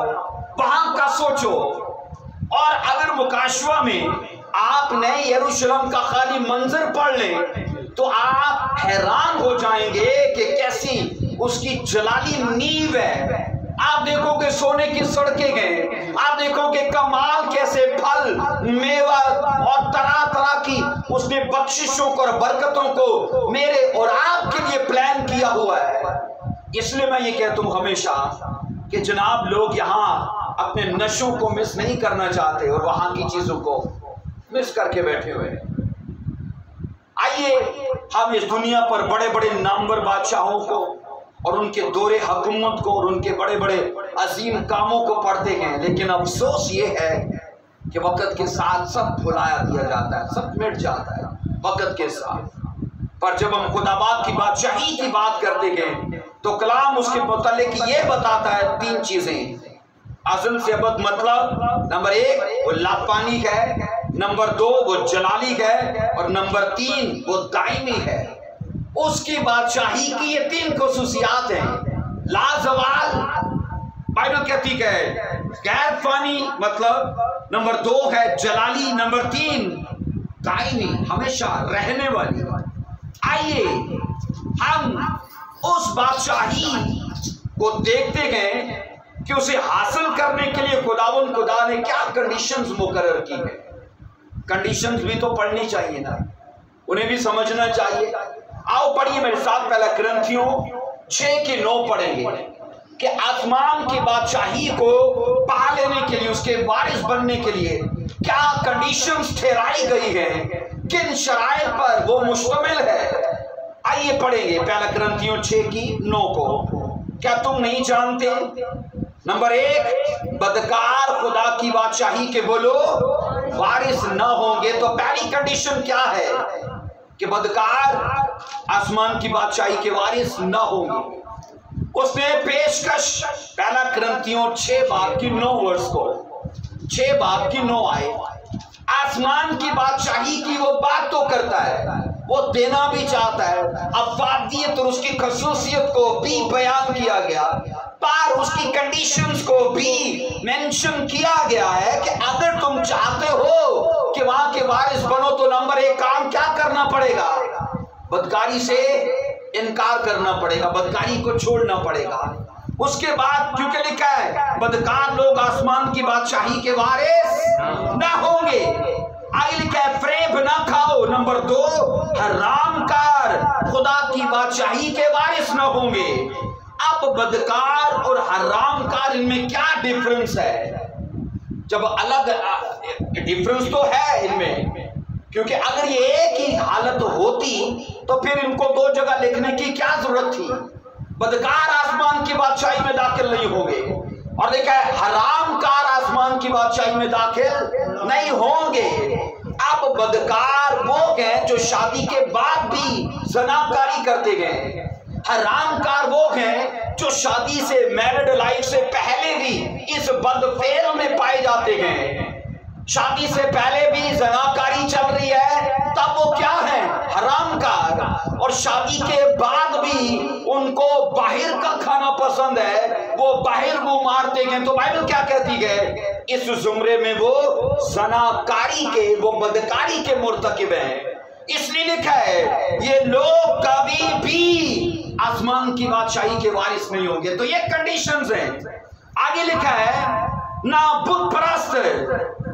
वहां का सोचो। और अगर मुकाशवा में आप नए यरूशलेम का खाली मंजर पढ़ लें तो आप हैरान हो जाएंगे कि कैसी उसकी जलाली नींव है। आप देखोगे सोने की सड़कें गए, आप देखोगे कमाल कैसे फल, मेवा और तरह तरह की उसने बख्शिशों को और बरकतों को मेरे और आपके लिए प्लान किया हुआ है। इसलिए मैं ये कहता हूं हमेशा कि जनाब लोग यहाँ अपने नशों को मिस नहीं करना चाहते और वहां की चीजों को मिस करके बैठे हुए हैं। आइए हम इस दुनिया पर बड़े बड़े नामवर बादशाहों को और उनके दौरे हुकूमत को और उनके बड़े बड़े अजीम कामों को पढ़ते हैं, लेकिन अफसोस ये है कि वक्त के साथ सब भुलाया दिया जाता है, सब मिट जाता है वक्त के साथ। पर जब हम खुदाबाद की बादशाही की बात करते हैं तो कलाम उसके मुतालिक ये बताता है तीन चीजें। अज़ल से अबद मतलब नंबर 1 वो लापानी है, नंबर 2 वो जलाली है, और नंबर 3 वो दायमी है। उसकी बादशाही की ये 3 खुसूसियात हैं। लाजवाल बाइबल कहती है, गैर फानी मतलब नंबर 2 है जलाली, नंबर 3 दायमी हमेशा रहने वाली। आइए हम उस बादशाही को देखते गए कि उसे हासिल करने के लिए खुदा ने क्या कंडीशंस मुकर्रर की है। कंडीशंस भी तो पढ़नी चाहिए ना, उन्हें भी समझना चाहिए। आओ पढ़िए मेरे साथ, पहला कुरिन्थियों 6:9 पढ़ेंगे कि आसमान की बादशाही को पा लेने के लिए, उसके वारिस बनने के लिए क्या कंडीशंस ठहराई गई है, किन शराइत पर वो मुश्तमिल है। आइए पढ़ेंगे पहला कुरिन्थियों 6:9 को। क्या तुम नहीं जानते? नंबर 1 बदकार खुदा की बादशाही के बोलो वारिस न होंगे। तो पहली कंडीशन क्या है कि बदकार आसमान की बादशाही के वारिस न होंगे। उसने पेशकश पहला कुरिन्थियों 6:9 को, 6:9 आए। आसमान की बादशाही की वो बात तो करता है, वो देना भी चाहता है। अफादियत और उसकी खसूसियत को भी बयान किया गया, पर उसकी कंडीशंस को भी मेंशन किया गया है कि अगर तुम चाहते हो कि वहां के वारिस बनो तो नंबर 1 काम क्या करना पड़ेगा? बदकारी से इनकार करना पड़ेगा, बदकारी को छोड़ना पड़ेगा। उसके बाद क्योंकि लिखा है बदकार लोग आसमान की बादशाही के वारिस न होंगे। आगे लिखा है फरेब ना खाओ। नंबर 2 हरामकार खुदा की बादशाही के वारिस न होंगे। अब बदकार और हरामकार इनमें क्या डिफरेंस है? जब अलग डिफरेंस तो है इनमें, क्योंकि अगर ये एक ही हालत होती तो फिर इनको 2 जगह लिखने की क्या जरूरत थी? बदकार आसमान की बादशाही में दाखिल नहीं होंगे, और देखा है हरामकार आसमान की बादशाही में दाखिल नहीं होंगे। अब बदकार वो हैं जो शादी के बाद भी ज़नाकारी करते गए, हरामकार वो हैं जो शादी से, मैरिड लाइफ से पहले भी इस बदफेल में पाए जाते गए। शादी से पहले भी ज़नाकारी चल रही है, तब वो क्या है? हरामकार। और शादी के बाद भी उनको बाहर का खाना पसंद है, वो बाहर मुंह मारते हैं। तो बाइबल क्या कहती है? इस जुमरे में वो ज़नाकारी के, वो बदकारी के मुर्तकिब हैं। इसलिए लिखा है ये लोग कभी भी आसमान की बादशाही के वारिस नहीं होंगे। तो ये कंडीशंस हैं। आगे लिखा है ना बुत परस्त,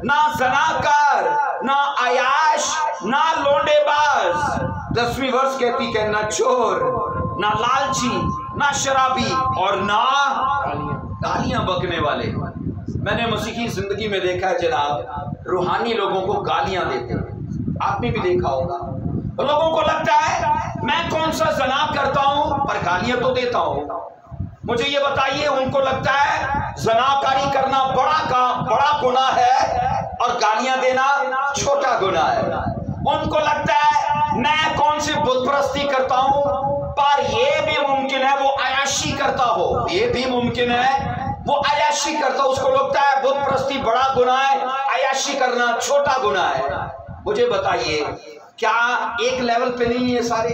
ना ज़नाकार, ना अयाश, ना लोंडेबाज। 10वीं वर्ष कहती है ना चोर, ना लालची, ना शराबी, और ना गालियां बकने वाले। मैंने मसीही जिंदगी में देखा है जनाब, रूहानी लोगों को गालियां देते हैं, आपने भी देखा होगा। तो लोगों को लगता है मैं कौन सा ज़ना करता हूं, पर गालियां तो देता हूं। मुझे ये बताइए, उनको लगता है ज़नाकारी करना बड़ा गुनाह है और गालियां देना छोटा गुनाह है। उनको लगता है मैं कौन सी बुत परस्ती करता हूं, पर यह भी मुमकिन है वो अयाशी करता हो, ये भी मुमकिन है वो अयाशी करता, उसको लगता है बुत परस्ती बड़ा गुनाह है, अयाशी करना छोटा गुनाह है। मुझे बताइए, क्या एक लेवल पे नहीं है सारे?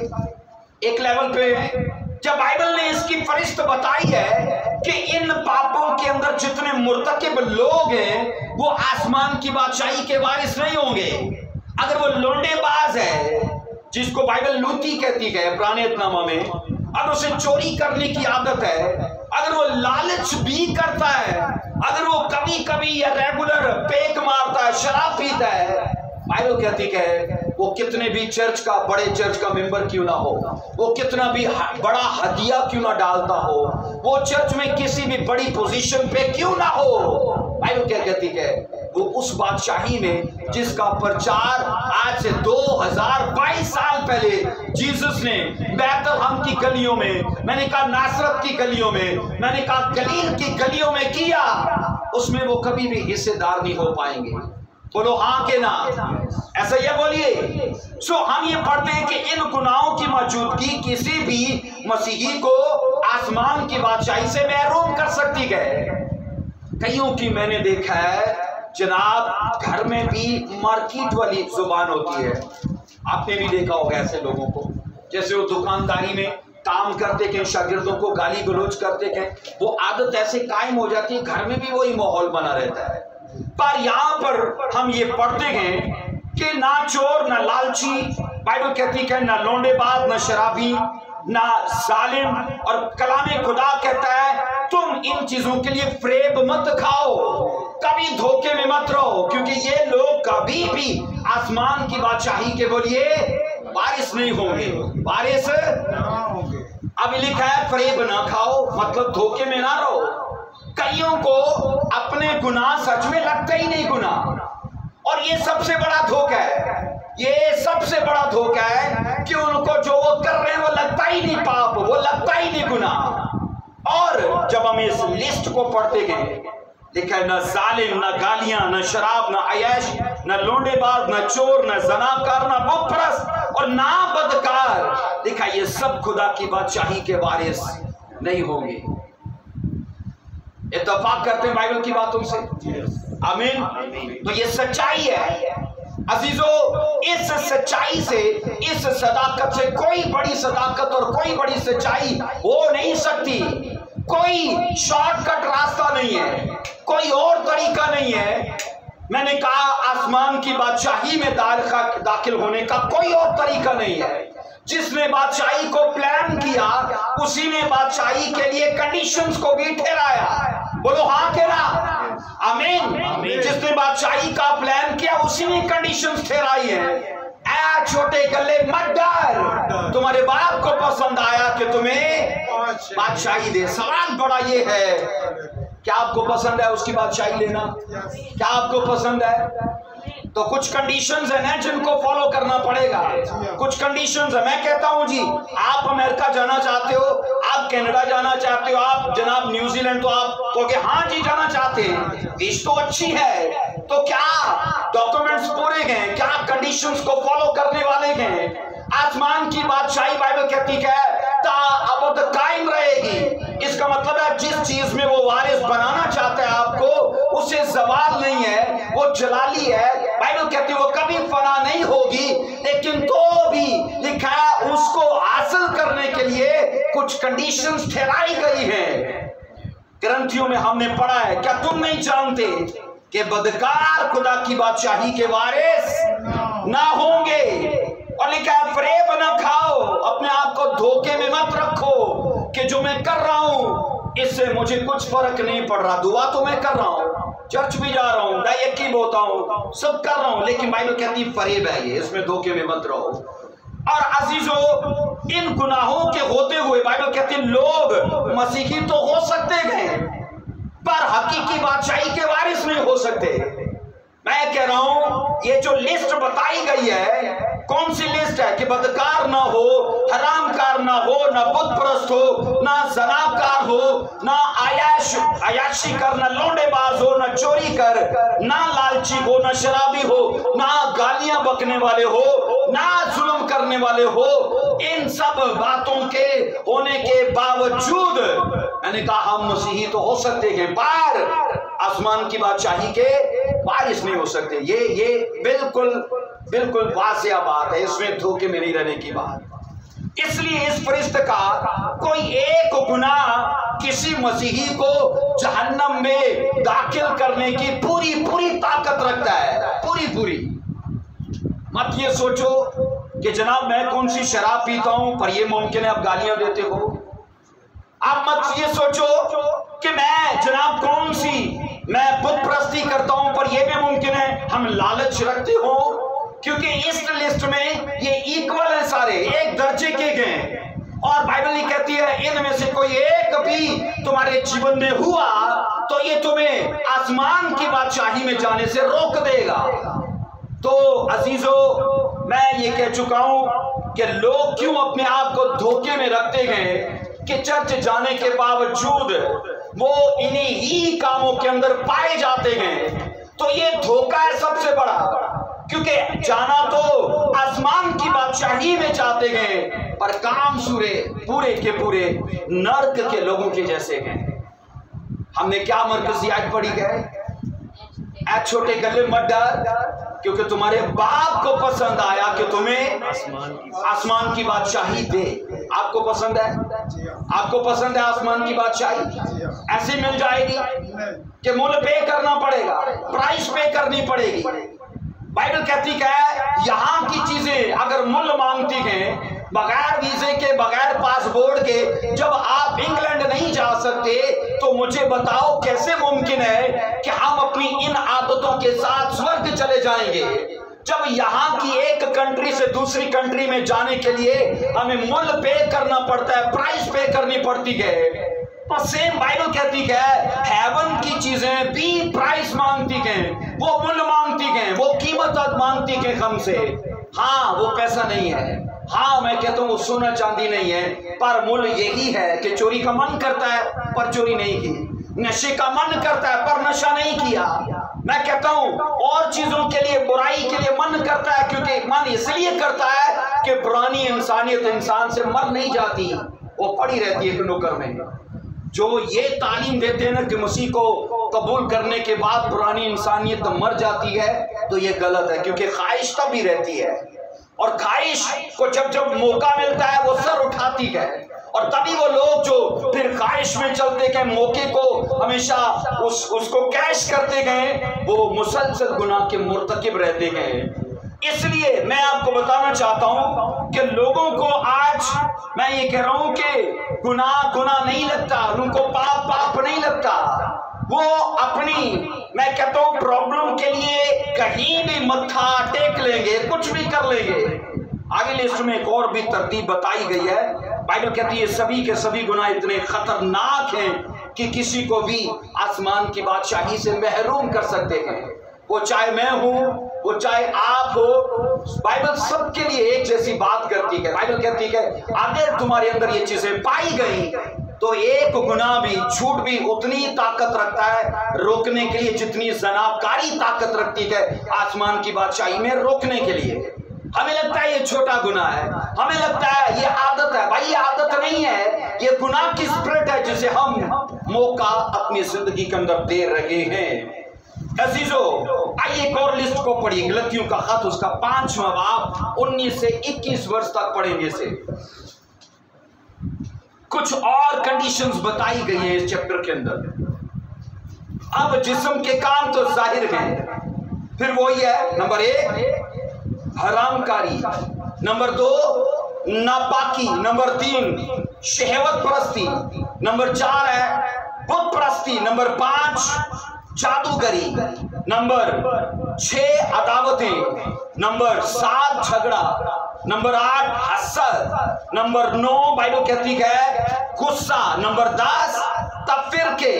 एक लेवल पे है। जब बाइबल ने इसकी फरिश्त बताई है कि इन पापों के अंदर जितने मुर्तकिब लोग हैं वो आसमान की बादशाही के वारिस नहीं होंगे। अगर वो लोंडेबाज है, जिसको बाइबल लूती कहती है पुराने नामा में, अगर उसे चोरी करने की आदत है, अगर वो लालच भी करता है, अगर वो कभी कभी या रेगुलर पेक मारता है, शराब पीता है, बाइबल कहती है वो कितने भी चर्च का, बड़े चर्च का मेंबर क्यों ना हो, वो कितना भी बड़ा हदिया क्यों ना डालता हो, वो चर्च में किसी भी बड़ी पोजीशन पे क्यों ना हो, बाइबल क्या कहती है वो उस बादशाही में जिसका प्रचार आज से 2022 साल पहले जीसस ने बैतलहम की गलियों में, मैंने कहा नासरत की गलियों में, मैंने कहा गलील की गलियों में किया, उसमें वो कभी भी हिस्सेदार नहीं हो पाएंगे। बोलो हाँ के ना, ऐसा ये बोलिए। सो हम ये पढ़ते हैं कि इन गुनाहों की मौजूदगी किसी भी मसीही को आसमान की बादशाही से महरूम कर सकती है। कईयों की मैंने देखा है जनाब, घर में भी मार्केट वाली जुबान होती है। आपने भी देखा होगा ऐसे लोगों को, जैसे वो दुकानदारी में काम करते के शागिर्दों को गाली गलौज करते के, वो आदत ऐसे कायम हो जाती है, घर में भी वही माहौल बना रहता है। पर यहां पर हम ये पढ़ते हैं कि ना चोर, ना लालची, बाइबल कहती है ना लोंडेबाज, ना शराबी, ना जालिम, और कलामे खुदा कहता है तुम इन चीजों के लिए फ्रेब मत खाओ, कभी धोखे में मत रहो, क्योंकि ये लोग कभी भी आसमान की बादशाही के बोलिए वारिस नहीं होंगे, वारिस होंगे। अब लिखा है फ्रेब ना खाओ, मतलब धोखे में ना रहो। कईयों को अपने गुनाह सच में लगता ही नहीं गुनाह, और ये सबसे बड़ा धोखा है, ये सबसे बड़ा धोखा है कि उनको जो वो कर रहे हैं वो लगता ही नहीं पाप, वो लगता ही नहीं गुनाह। और जब हम इस लिस्ट को पढ़ते गए, लिखा है ना जालिम, ना गालियां, ना शराब, ना अयश, ना लोंडेबाज, ना चोर, ना जनाकार, ना बुतपरस्त और ना बदकार, लिखा ये सब खुदा की बादशाही के वारिस नहीं होंगे। इत्तेफाक करते हैं बाइबल की बातों से, आमीन। तो ये सच्चाई है अजीजों, इस सच्चाई से, इस सदाकत से कोई बड़ी सदाकत और कोई बड़ी सच्चाई हो नहीं सकती। कोई शॉर्टकट रास्ता नहीं है, कोई और तरीका नहीं है। मैंने कहा आसमान की बादशाही में दाखिल होने का कोई और तरीका नहीं है। जिसने बादशाही को प्लान किया उसी ने बादशाही के लिए कंडीशंस को भी ठहराया। बोलो हाँ के ना, आमीन। जिसने बादशाही का प्लान किया उसी ने कंडीशंस ठहराई है। ऐ छोटे गले मत डर, तुम्हारे बाप को पसंद आया कि तुम्हें बादशाही दे। सवाल बड़ा ये है, क्या आपको पसंद है उसकी बादशाही लेना? क्या आपको पसंद है? तो कुछ कंडीशंस है ना जिनको फॉलो करना पड़ेगा। कुछ कंडीशंस है। मैं कहता हूं जी, आप अमेरिका जाना चाहते हो, आप कनाडा जाना चाहते हो, आप जनाब न्यूजीलैंड, तो आप कहोगे हाँ जी जाना चाहते हैं, देश तो अच्छी है, तो क्या डॉक्यूमेंट्स पूरे हैं? क्या कंडीशंस को फॉलो करने वाले हैं? आसमान की बादशाही बाइबल कहती है ताअबद कायम रहेगी। इसका मतलब है जिस चीज में वो वारिस बनाना चाहता है आपको, उसे जवाल नहीं है, वो जलाली है। बाइबल कहती है वो कभी फना नहीं होगी, लेकिन तो भी लिखा है उसको हासिल करने के लिए कुछ कंडीशंस ठहराई गई हैं। ग्रंथियों में हमने पढ़ा है, क्या तुम नहीं जानते कि बदकार खुदा की बादशाही के वारिस ना होंगे? और लिखा है फरेब न खाओ, अपने आप को धोखे में मत रखो कि जो मैं कर रहा हूं इससे मुझे कुछ फर्क नहीं पड़ रहा। दुआ तो मैं कर रहा हूं, चर्च भी जा रहा हूं, यकीन होता हूं, सब कर रहा हूं, लेकिन बाइबल कहती है फरेब है ये, इसमें धोखे में मत रहो। और अजीजों, इन गुनाहों के होते हुए बाइबल कहती है लोग मसीही तो हो सकते हैं पर हकीकी बादशाही के वारिस नहीं हो सकते। मैं कह रहा हूं ये जो लिस्ट बताई गई है, कौन सी लिस्ट है? कि बदकार ना हो, हरामकार ना हो, ना बुतप्रस्त हो, ना जनाबकार हो, ना अयाशी कर, ना लोंडेबाज हो, ना चोरी कर, ना लालची हो, ना शराबी हो, ना गालियां बकने वाले हो, ना जुल्म करने वाले हो। इन सब बातों के होने के बावजूद मैंने कहा हम मसीही तो हो सकते हैं, पर आसमान की बादशाही के वारिस नहीं हो सकते। ये बिल्कुल बिल्कुल वाज़िया बात है, इसमें धोखे में नहीं रहने की बात। इसलिए इस फरिश्ते का कोई एक गुनाह किसी मसीही को जहन्नम में दाखिल करने की पूरी पूरी ताकत रखता है, पूरी पूरी। मत ये सोचो कि जनाब मैं कौन सी शराब पीता हूं पर यह मुमकिन है आप गालियां देते हो। आप मत ये सोचो कि मैं जनाब कौन सी मैं बुत परस्ती करता हूं पर यह भी मुमकिन है हम लालच रखते हो, क्योंकि इस लिस्ट में ये इक्वल है, सारे एक दर्जे के गए। और बाइबल ये कहती है इनमें से कोई एक भी तुम्हारे जीवन में हुआ तो ये तुम्हें आसमान की बादशाही में जाने से रोक देगा। तो अजीजों, मैं ये कह चुका हूं कि लोग क्यों अपने आप को धोखे में रखते गए कि चर्च जाने के बावजूद वो इन्हीं ही कामों के अंदर पाए जाते हैं। तो ये धोखा है सबसे बड़ा, क्योंकि जाना तो आसमान की बादशाही में चाहते गए पर काम पूरे के पूरे नर्क के लोगों के जैसे हैं। हमने क्या मरकजी आयत पढ़ी गए, ऐ छोटे गले मत डर क्योंकि तुम्हारे बाप को पसंद आया कि तुम्हें आसमान की बादशाही दे। आपको पसंद है? आपको पसंद है आसमान की बादशाही? ऐसी मिल जाएगी कि मूल्य पे करना पड़ेगा, प्राइस पे करनी पड़ेगी। बाइबल कहती है यहां की चीजें अगर मूल्य मांगती हैं, बगैर वीजे के बगैर पासपोर्ट के जब आप इंग्लैंड नहीं जा सकते, तो मुझे बताओ कैसे मुमकिन है कि हम अपनी इन आदतों के साथ स्वर्ग चले जाएंगे, जब यहाँ की एक कंट्री से दूसरी कंट्री में जाने के लिए हमें मूल्य पे करना पड़ता है, प्राइस पे करनी पड़ती है। तो सेम बाइबल कहती है हेवन की चीजें भी प्राइस मांगती हैं, वो मूल्य मांगती हैं, वो कीमत मांगती हैं हमसे। हाँ, वो पैसा नहीं है, हाँ मैं कहता हूँ वो सोना चांदी नहीं है, पर मूल्य यही है कि चोरी का मन करता है पर चोरी नहीं की, नशे का मन करता है पर नशा नहीं किया। मैं कहता हूँ और चीजों के लिए, बुराई के लिए मन करता है, क्योंकि मन इसलिए करता है कि पुरानी इंसानियत इंसान से मर नहीं जाती, वो पड़ी रहती है नौकर में। जो ये तालीम देते हैं ना कि मसीह को कबूल करने के बाद पुरानी इंसानियत मर जाती है, तो ये गलत है, क्योंकि ख्वाहिश तभी रहती है और ख्वाहिश को जब जब मौका मिलता है वो सर उठाती है, और तभी वो लोग जो फिर ख्वाहिश में चलते गए, मौके को हमेशा उसको कैश करते गए, वो मुसलसल गुनाह के मुर्तकिब रहते गए। इसलिए मैं आपको बताना चाहता हूं कि लोगों को आज मैं ये कह रहा हूं कि गुनाह नहीं लगता, उनको पाप नहीं लगता। वो अपनी, मैं कहता हूं, प्रॉब्लम के लिए कहीं भी मत्था टेक लेंगे, कुछ भी कर लेंगे। आगे लिस्ट में एक और भी तरतीब बताई गई है। बाइबल कहती है सभी के सभी गुनाह इतने खतरनाक हैं कि किसी को भी आसमान की बादशाही से महरूम कर सकते हैं। वो चाहे मैं हूं, वो चाहे आप हो, बाइबल सबके लिए एक जैसी बात करती है। बाइबल कहती है अगर तुम्हारे अंदर ये चीजें पाई गई तो एक गुनाह भी, झूठ भी उतनी ताकत रखता है रोकने के लिए जितनी जनाबकारी ताकत रखती है आसमान की बादशाही में रोकने के लिए। हमें लगता है ये छोटा गुनाह है, हमें लगता है ये आदत है। भाई ये आदत नहीं है, ये गुनाह की स्पिरिट है जिसे हम मौका अपनी जिंदगी के अंदर दे रहे हैं। अजीजों, आइए एक और लिस्ट को पढ़िए, गलतियों का खत उसका 5वां बाब 19 से 21 वर्ष तक पढ़ेंगे से कुछ और कंडीशंस बताई गई हैं इस चैप्टर के अंदर। अब जिस्म के काम तो जाहिर हैं, फिर वही है नंबर 1 हरामकारी, नंबर 2 नापाकी, नंबर 3 शहवत परस्ती, नंबर 4 है बुत परस्ती, नंबर 5 जादूगरी, नंबर 6 अदावतें, नंबर 7 झगड़ा, नंबर 8 हसद, नंबर 9 बाइबल कहती है गुस्सा, नंबर 10 तफिरके,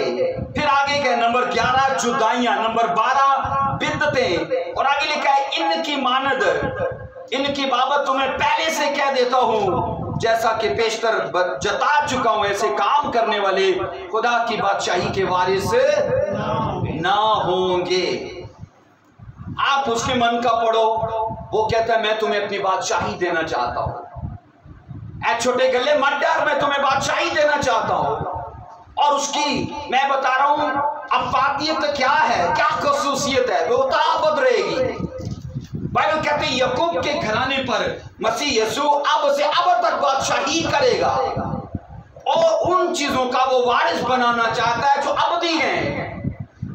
फिर आगे क्या नंबर 11 जुदाइयां, नंबर 12 बिद्दतें, और आगे लिखा है इनकी मानद, इनकी बाबत तुम्हें पहले से कह देता हूं जैसा कि पेशतर जता चुका हूं, ऐसे काम करने वाले खुदा की बादशाही के वारिस ना होंगे। आप उसके मन का पढ़ो, वो कहता है मैं तुम्हें अपनी बादशाही देना चाहता हूं। ऐ छोटे गल्ले मत डर, मैं तुम्हें बादशाही देना चाहता हूं। और उसकी मैं बता रहा हूं अफादियत क्या है, क्या खसूसियत है, वो ताबद रहेगी। बाइबल कहते हैं याकूब के घराने पर मसीह यीशु अब से अब तक बादशाही करेगा और उन चीजों का वो वारिस बनाना चाहता है जो अबदी हैं।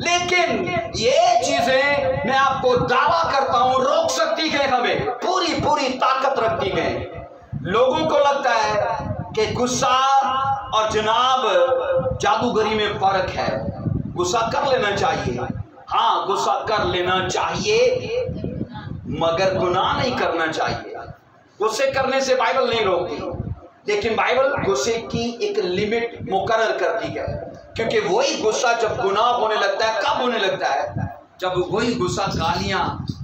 लेकिन ये चीजें मैं आपको दावा करता हूं रोक सकती है, हमें पूरी पूरी ताकत रखती है। लोगों को लगता है कि गुस्सा और जनाब जादूगरी में फर्क है। गुस्सा कर लेना चाहिए, हाँ गुस्सा कर लेना चाहिए, मगर गुनाह नहीं करना चाहिए। गुस्से करने से बाइबल नहीं रोकती, लेकिन बाइबल गुस्से की एक लिमिट मुकर्रर करती है। क्योंकि वही गुस्सा जब गुनाह होने लगता है, कब होने लगता है? जब वही गुस्सा गालियां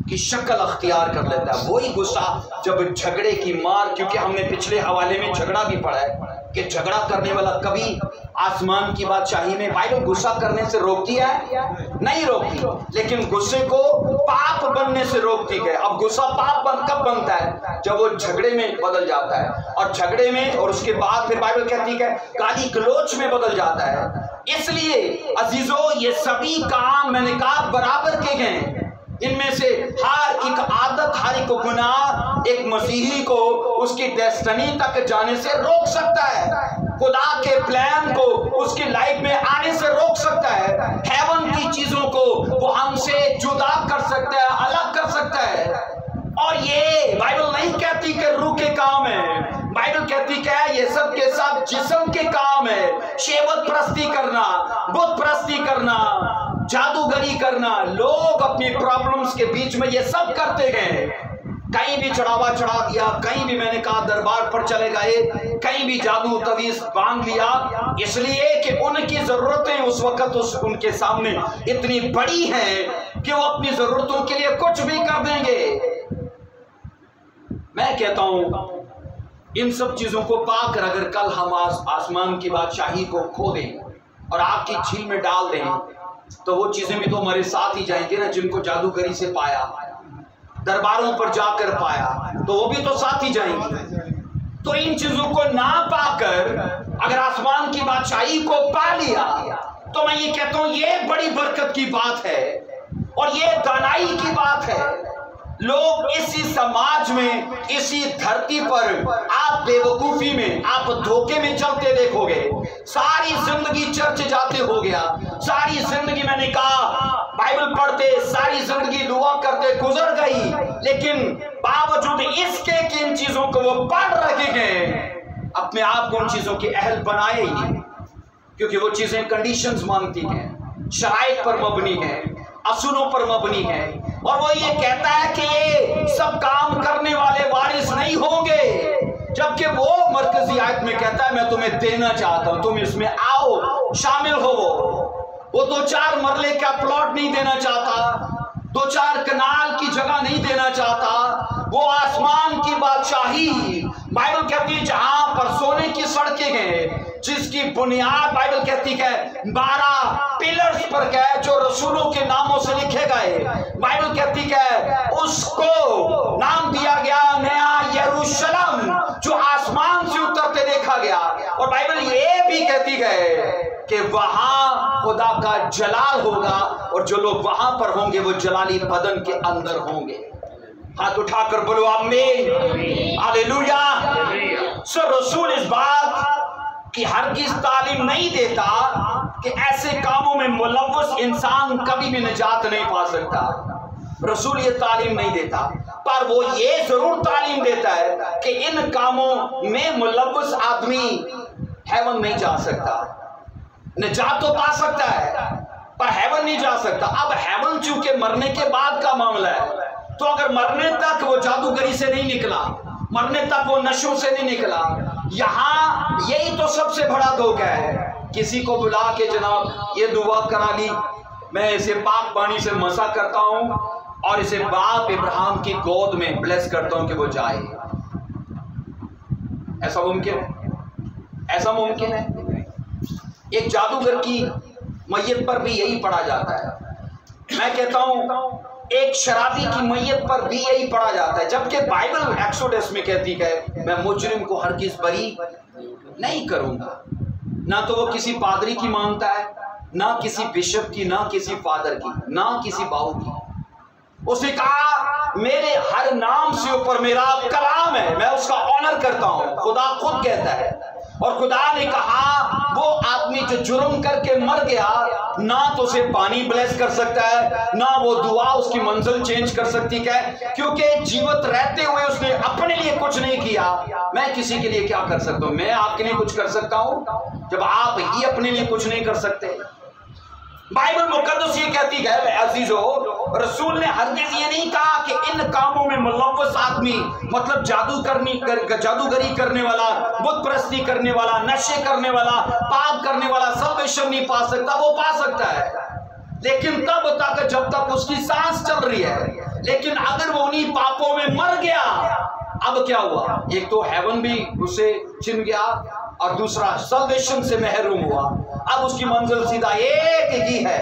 की शक्ल अख्तियार कर लेता है। वही गुस्सा जब झगड़े की मार, क्योंकि हमने पिछले हवाले में झगड़ा भी पढ़ा है कि झगड़ा करने वाला कभी आसमान की बादशाही में बाइबल गुस्सा करने से रोकती है? नहीं रोकती, लेकिन गुस्से को पाप बनने से रोकती है। अब गुस्सा पाप कब बनता है? जब वो झगड़े में बदल जाता है, और झगड़े में और उसके बाद फिर बाइबल कहती है गाली गलोच में बदल जाता है। इसलिए अजीजों ये सभी काम मैंने कहा बराबर के हैं। इनमें से हर एक आदत, हर एक गुनाह एक मसीही को उसकी डेस्टिनी तक जाने से रोक सकता है, खुदा के प्लान को उसकी लाइफ में आने से रोक सकता है, हेवन की चीजों को वो हमसे जुदा कर सकता है, अलग कर सकता है। और ये बाइबल नहीं कहती कि रूह के काम है, बाइबल कहती क्या है? ये सब के सब जिस्म के काम है। शेवत प्रस्ती करना, बुत प्रस्ती करना, जादूगरी करना, लोग अपनी प्रॉब्लम्स के बीच में ये सब करते गए। कहीं भी चढ़ावा चढ़ा दिया, कहीं भी मैंने कहा दरबार पर चले गए, कहीं भी जादू तवीज बांध लिया, इसलिए कि उनकी जरूरतें उस वक्त उनके सामने इतनी बड़ी हैं कि वो अपनी जरूरतों के लिए कुछ भी कर देंगे। मैं कहता हूं इन सब चीजों को पाकर अगर कल हम आसमान की बादशाही को खो दें और आग की झील में डाल दें, तो वो चीजें भी तो हमारे साथ ही जाएंगे ना, जिनको जादूगरी से पाया, दरबारों पर जाकर पाया, तो वो भी तो साथ ही जाएंगे। तो इन चीजों को ना पाकर अगर आसमान की बादशाही को पा लिया, तो मैं ये कहता हूं ये बड़ी बरकत की बात है और ये दानाई की बात है। लोग इसी समाज में, इसी धरती पर आप बेवकूफी में, आप धोखे में चलते देखोगे। सारी जिंदगी चर्च जाते हो गया, सारी जिंदगी मैंने कहा बाइबल पढ़ते, सारी जिंदगी दुआ करते गुजर गई, लेकिन बावजूद इसके कि इन चीजों को वो पढ़ रखे गए, अपने आप को उन चीजों के अहल बनाए ही नहीं, क्योंकि वो चीजें कंडीशंस मांगती हैं, शराइत पर मबनी है, असूलों पर मबनी है। और वो ये कहता है कि ये सब काम करने वाले वारिस नहीं होंगे, जबकि वो मरकजी आयत में कहता है मैं तुम्हें देना चाहता हूं, तुम इसमें आओ, शामिल हो। वो 2-4 मरले का प्लॉट नहीं देना चाहता, 2-4 कनाल की जगह नहीं देना चाहता, वो आसमान की बादशाही बाइबल कहती है जहां पर सोने की सड़कें गए, जिसकी बुनियाद बाइबल कहती है 12 पिलर्स पर गए जो रसूलों के नामों से लिखे गए। बाइबल कहती है उसको नाम दिया गया नया यरूशलेम, जो आसमान से उतरते देखा गया। और बाइबल ये भी कहती है कि वहां खुदा का जलाल होगा और जो लोग वहां पर होंगे वो जलाली बदन के अंदर होंगे। हाथ उठाकर बोलो आमीन, हालेलुया। सो रसूल इस बात कि हरगिज़ तालीम नहीं देता कि ऐसे कामों में मुलव्वस इंसान कभी भी निजात नहीं पा सकता। रसूल ये तालीम नहीं देता, पर वो ये जरूर तालीम देता है कि इन कामों में मुलव्वस आदमी हेवन नहीं जा सकता। निजात तो पा सकता है पर हेवन नहीं जा सकता। अब हेवन चूंकि मरने के बाद का मामला है, तो अगर मरने तक वो जादूगरी से नहीं निकला, मरने तक वो नशों से नहीं निकला, यहाँ यही तो सबसे बड़ा धोखा है। किसी को बुला के जनाब ये दुआ करा ली, मैं इसे पाक पानी से मसा करता हूँ और इसे बाप इब्राहिम की गोद में ब्लेस करता हूँ कि वो जाए। ऐसा मुमकिन है? ऐसा मुमकिन है? एक जादूगर की मैयत पर भी यही पढ़ा जाता है। मैं कहता हूँ एक शराबी की मैयत पर भी यही पढ़ा जाता है, जबकि बाइबल एक्सोडस में कहती है मैं मुजरिम को हरगिज़ बरी नहीं करूंगा। ना तो वो किसी पादरी की मानता है, ना किसी बिशप की, ना किसी फादर की, ना किसी बाऊ की। उसने कहा मेरे हर नाम से ऊपर मेरा कलाम है, मैं उसका ऑनर करता हूं। खुदा खुद कहता है, और खुदा ने कहा वो आदमी जो जुर्म करके मर गया, ना तो उसे पानी ब्लेस कर सकता है, ना वो दुआ उसकी मंजिल चेंज कर सकती है, क्योंकि जीवित रहते हुए उसने अपने लिए कुछ नहीं किया। मैं किसी के लिए क्या कर सकता हूं? मैं आपके लिए कुछ कर सकता हूं जब आप ही अपने लिए कुछ नहीं कर सकते। बाइबल मुकद्दस ये कहती है अजीजों, रसूल ने हरगिज़ ये नहीं कहा कि इन कामों में मुलव्वस आदमी, मतलब जादूगरी करने वाला, बुत परस्ती करने वाला, नशे करने वाला, पाप करने वाला सल्वेशन नहीं पा सकता। वो पा सकता है, लेकिन तब तक जब तक उसकी सांस चल रही है। लेकिन अगर वो उन्हीं पापों में मर गया, अब क्या हुआ? एक तो हेवन भी उसे छिन गया, और दूसरा सल्वेशन से महरूम हुआ। अब उसकी मंजिल सीधा एक ही है,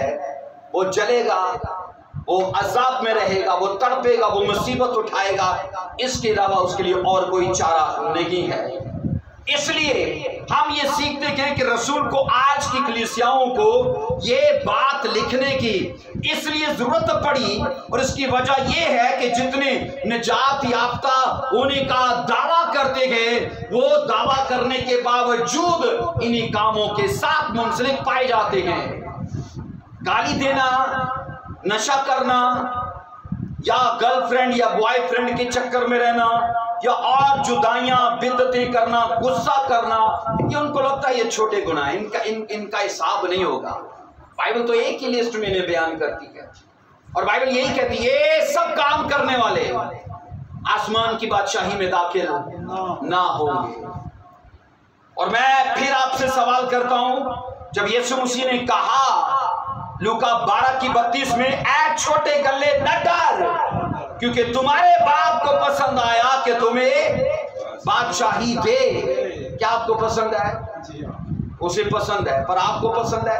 वो जलेगा, वो अजाब में रहेगा, वो तड़पेगा, वो मुसीबत उठाएगा। इसके अलावा उसके लिए और कोई चारा नहीं है। इसलिए हम ये सीखते हैं कि रसूल को आज की कलीसियाओं को ये बात लिखने की इसलिए जरूरत पड़ी, और इसकी वजह यह है कि जितने निजात याफ्ता होने का दावा करते गए, वो दावा करने के बावजूद इन्हीं कामों के साथ मुंसलिक पाए जाते हैं। गाली देना, नशा करना, या गर्लफ्रेंड या बॉयफ्रेंड के चक्कर में रहना, या और जुदाइयां, बिदअतें करना, गुस्सा करना, ये उनको लगता है ये छोटे गुनाह, इनका हिसाब नहीं होगा। बाइबल तो एक ही लिस्ट में बयान करती है, और बाइबल यही कहती है ये सब काम करने वाले आसमान की बादशाही में दाखिल ना होंगे। और मैं फिर आपसे सवाल करता हूं, जब यीशु मसीह ने कहा लूका 12:32 में, ऐ छोटे गल्ले न डर, क्योंकि तुम्हारे बाप को पसंद आया कि तुम्हें बादशाही दे। क्या आपको पसंद है? उसे पसंद है, पर आपको पसंद है?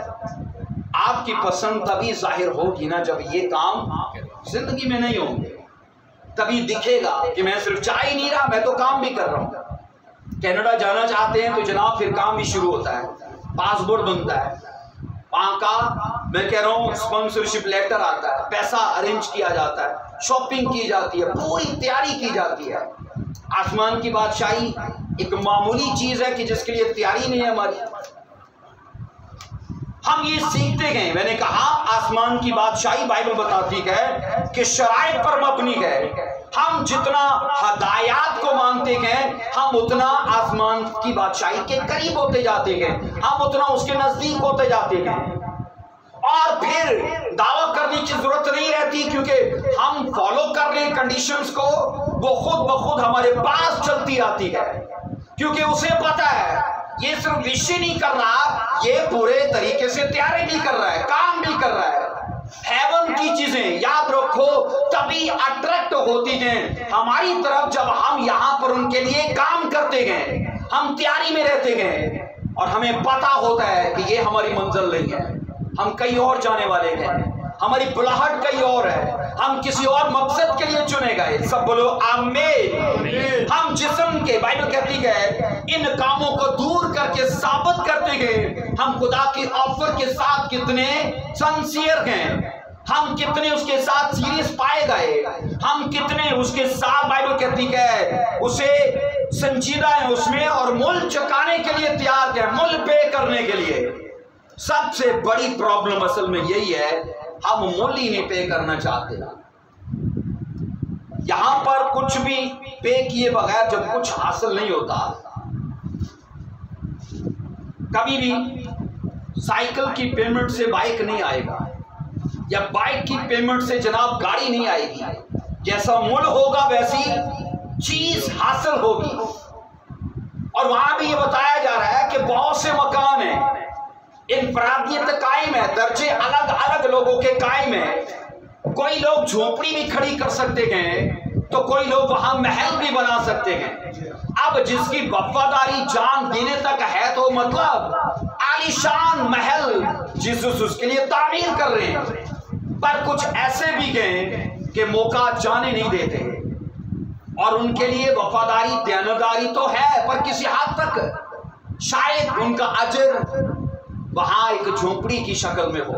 आपकी पसंद तभी जाहिर होगी ना जब ये काम जिंदगी में नहीं होंगे, तभी दिखेगा कि मैं सिर्फ चाह ही नहीं रहा, मैं तो काम भी कर रहा हूं। कनाडा जाना चाहते हैं तो जनाब फिर काम भी शुरू होता है, पासपोर्ट बनता है, वहां का मैं कह रहा हूं स्पॉन्सरशिप लेटर आता है, पैसा अरेंज किया जाता है, शॉपिंग की जाती है, पूरी तैयारी की जाती है। आसमान की बादशाही एक मामूली चीज है कि जिसके लिए तैयारी नहीं है हमारी। हम ये सीखते गए। मैंने कहा आसमान की बादशाही बाइबल बताती है कि शराइत पर मबनी है। हम जितना हदायत को मानते गए, हम उतना आसमान की बादशाही के करीब होते जाते गए, हम उतना उसके नजदीक होते जाते गए। और फिर दावा करने की जरूरत नहीं रहती, क्योंकि हम फॉलो कर रहे कंडीशंस को, वो खुद ब खुद हमारे पास चलती आती है, क्योंकि उसे पता है ये सिर्फ विषय नहीं कर रहा, ये पूरे तरीके से तैयारी भी कर रहा है, काम भी कर रहा है। हेवन की चीजें याद रखो तभी अट्रैक्ट होती हैं हमारी तरफ जब हम यहां पर उनके लिए काम करते गए, हम तैयारी में रहते गए, और हमें पता होता है कि ये हमारी मंजिल नहीं है, हम कहीं और जाने वाले हैं, हमारी बुलाहट कहीं और है, हम किसी और मकसद के लिए चुने गए। सब बोलो आमीन। हम जिस्म के, बाइबल कहती है, इन कामों को दूर करके साबित करते गए हम खुदा की ऑफर के साथ कितने सिंसियर हैं, हम कितने उसके साथ सीरियस पाए गए, हम कितने उसके साथ, बाइबल कहती है, उसे संजीदा है उसमें, और मूल चुकाने के लिए तैयार है, मूल पे करने के लिए। सबसे बड़ी प्रॉब्लम असल में यही है, हम मूल ही नहीं पे करना चाहते। यहां पर कुछ भी पे किए बगैर जब कुछ हासिल नहीं होता, कभी भी साइकिल की पेमेंट से बाइक नहीं आएगा, या बाइक की पेमेंट से जनाब गाड़ी नहीं आएगी। जैसा मूल होगा वैसी चीज हासिल होगी। और वहां भी ये बताया जा रहा है कि बहुत से मकान हैं, इनफरादियत कायम है, दर्जे अलग अलग लोगों के कायम है। कोई लोग झोपड़ी भी खड़ी कर सकते हैं, तो कोई लोग वहां महल भी बना सकते हैं। अब जिसकी वफादारी जान देने तक है, तो मतलब आलीशान महल जीसस उसके लिए तामीर कर रहे हैं। पर कुछ ऐसे भी गए के मौका जाने नहीं देते, और उनके लिए वफादारी देनदारी तो है, पर किसी हद तक शायद उनका अजर वहां एक झोंपड़ी की शक्ल में हो।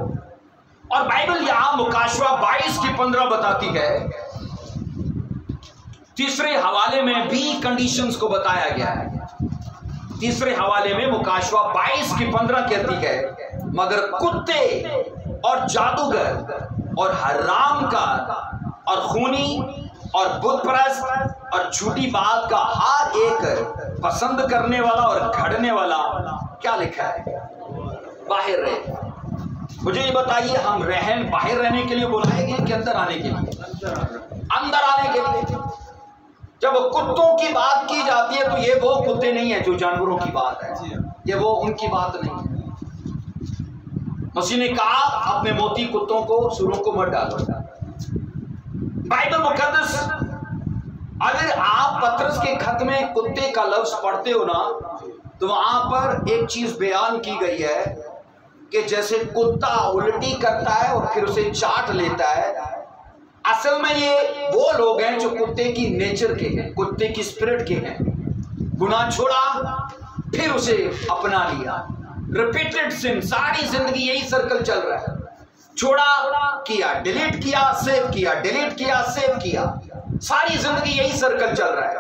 और बाइबल यहां मुकाशवा 22:15 बताती है, तीसरे हवाले में भी कंडीशंस को बताया गया है। तीसरे हवाले में मुकाशवा 22:15 कहती है, मगर कुत्ते और जादूगर और हरामकार और खूनी और बुतपरस्त और झूठी बात का हर एक पसंद करने वाला और घड़ने वाला, क्या लिखा है, बाहर रहे। मुझे ये बताइए, हम बाहर रहने के लिए बुलाए गए कि अंदर आने के लिए? अंदर आने के लिए। जब कुत्तों की बात की जाती है तो ये वो कुत्ते नहीं है जो जानवरों की बात है, ये वो उनकी बात नहीं है। मसीह ने कहा, अपने मोती कुत्तों को, सुरों को मत डालो। बाइबल मुकद्दस, अगर आप पतरस के खत में कुत्ते का लफ्ज पढ़ते हो ना, तो वहां पर एक चीज बयान की गई है कि जैसे कुत्ता उल्टी करता है और फिर उसे चाट लेता है, असल में ये वो लोग हैं जो कुत्ते की नेचर के हैं, कुत्ते की स्पिरिट के हैं। गुनाह छोड़ा, फिर उसे अपना लिया, रिपीटेड सिन, सारी जिंदगी यही सर्कल चल रहा है। छोड़ा, किया, डिलीट किया, सेव किया, डिलीट किया, सेव किया, सारी जिंदगी यही सर्कल चल रहा है।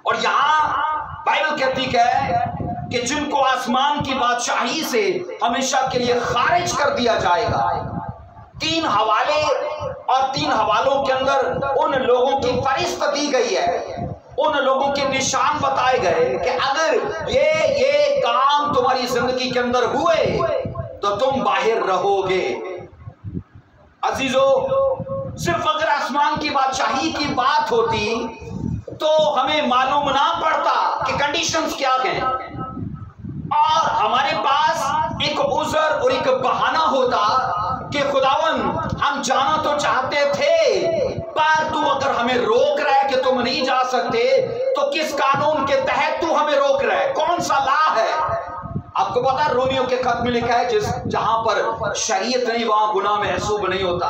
और यहां बाइबल कहती है कि जिनको आसमान की बादशाही से हमेशा के लिए खारिज कर दिया जाएगा। 3 हवाले और 3 हवालों के अंदर उन लोगों की फरिश्त दी गई है, उन लोगों के निशान बताए गए कि अगर ये काम तुम्हारी जिंदगी के अंदर हुए तो तुम बाहर रहोगे। अजीजों, सिर्फ अगर आसमान की बादशाही की बात होती तो हमें मालूम ना पड़ता कि कंडीशंस क्या हैं, और हमारे पास एक उज़र और एक बहाना होता कि खुदावन, हम जाना तो चाहते थे, पर तू अगर हमें रोक रहा है कि तुम नहीं जा सकते, तो किस कानून के तहत तू हमें रोक रहा है, कौन सा लॉ है? आपको पता है रोमियो के खत में लिखा है, जहां पर शरीयत नहीं वहां गुनाह महसूब नहीं होता,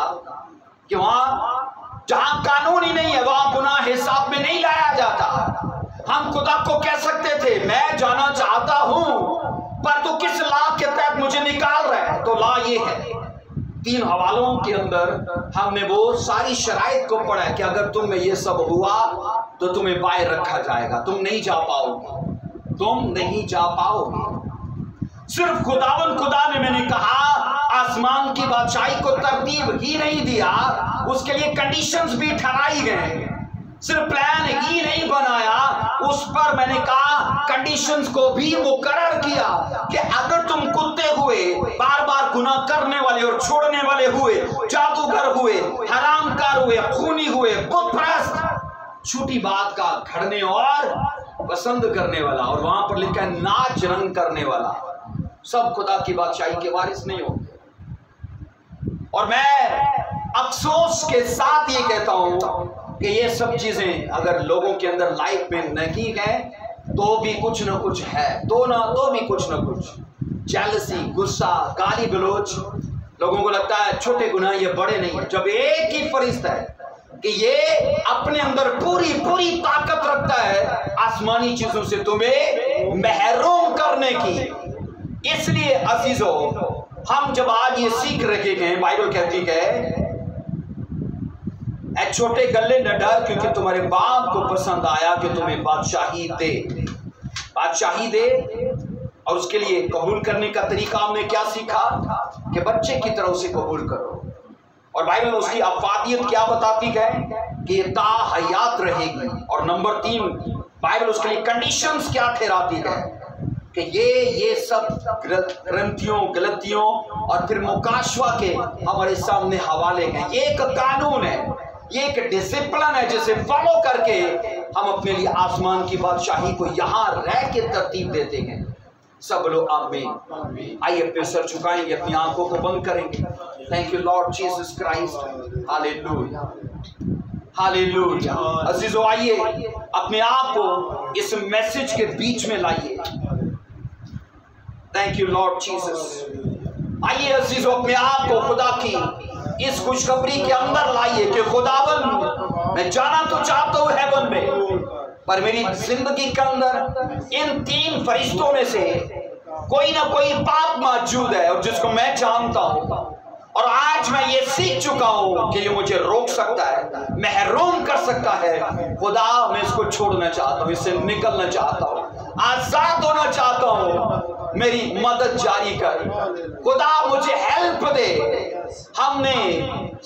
कि वहां जहां कानून ही नहीं है वहां गुनाह हिसाब में नहीं लाया जाता। हम खुदा को कह सकते थे, मैं जाना चाहता हूं, पर तू किस लॉ के तहत मुझे निकाल रहा है? तो लॉ ये है, 3 हवालों के अंदर हमने वो सारी शराइत को पढ़ा है कि अगर तुम में ये सब हुआ तो तुम्हें बाहर रखा जाएगा, तुम नहीं जा पाओगे, तुम नहीं जा पाओगे। सिर्फ खुदावन खुदा ने, मैंने कहा, आसमान की बादशाही को तरतीब ही नहीं दिया, उसके लिए कंडीशंस भी ठहराई गए। सिर्फ प्लान ही नहीं बनाया, उस पर मैंने कहा कंडीशंस को भी मुकर्रर किया कि अगर तुम कुत्ते हुए, बार बार गुनाह करने वाले और छोड़ने वाले हुए, जादूगर हुए, हरामकार हुए, खूनी हुए, बुतपरस्त, झूठी बात का घड़ने और पसंद करने वाला, और वहां पर लिखा है नाच रंग करने वाला, सब खुदा की बादशाही के वारिस नहीं होंगे। और मैं अफसोस के साथ ये कहता हूं कि ये सब चीजें अगर लोगों के अंदर लाइफ में नहीं है तो भी कुछ ना कुछ है, तो भी कुछ ना कुछ जेलसी, गुस्सा, गाली गलौज। लोगों को लगता है छोटे गुनाह ये बड़े नहीं है, जब एक ही फरिश्ता है कि ये अपने अंदर पूरी ताकत रखता है आसमानी चीजों से तुम्हें महरूम करने की। इसलिए अजीजों, हम जब आज ये सीख रखे हैं, बाइबल कहती है, ऐ छोटे गल्ले न डर, क्योंकि तुम्हारे बाप को पसंद आया कि तुम्हें बादशाही दे। और उसके लिए कबूल करने का तरीका हमने क्या सीखा कि बच्चे की तरह उसे कबूल करो। और बाइबल में उसकी अफादियत क्या बताती है कि ये ताहयात रहेगी। और नंबर 3, बाइबल उसके लिए कंडीशंस क्या ठहराती है कि ये सब ग्रंथियों, गलतियों और फिर मुकाशवा के हमारे सामने हवाले हैं। ये एक कानून है, ये एक डिसिप्लिन है जिसे फॉलो करके हम अपने लिए आसमान की बादशाही को यहां रह के तरतीब देते हैं। सब लोग आमीन। आइए अपने सर झुकाएंगे, अपनी आंखों को बंद करेंगे। Thank you Lord Jesus Christ, hallelujah hallelujah. अजीजों, आइए अपने आप को इस मैसेज के बीच में लाइए। Thank you Lord Jesus. आइए अजीजों, अपने आप को खुदा की इस खुशखबरी के अंदर लाइए कि खुदावन, मैं जाना तो चाहता हूं हेवन में, पर मेरी जिंदगी के अंदर इन 3 फरिश्तों में से कोई ना कोई बात मौजूद है और जिसको मैं जानता हूं, और आज मैं ये सीख चुका हूं कि ये मुझे रोक सकता है, महरूम कर सकता है। खुदा, मैं इसको छोड़ना चाहता हूं, इससे निकलना चाहता हूं, आजाद होना चाहता हूं, मेरी मदद जारी कर। खुदा मुझे हेल्प दे। हमने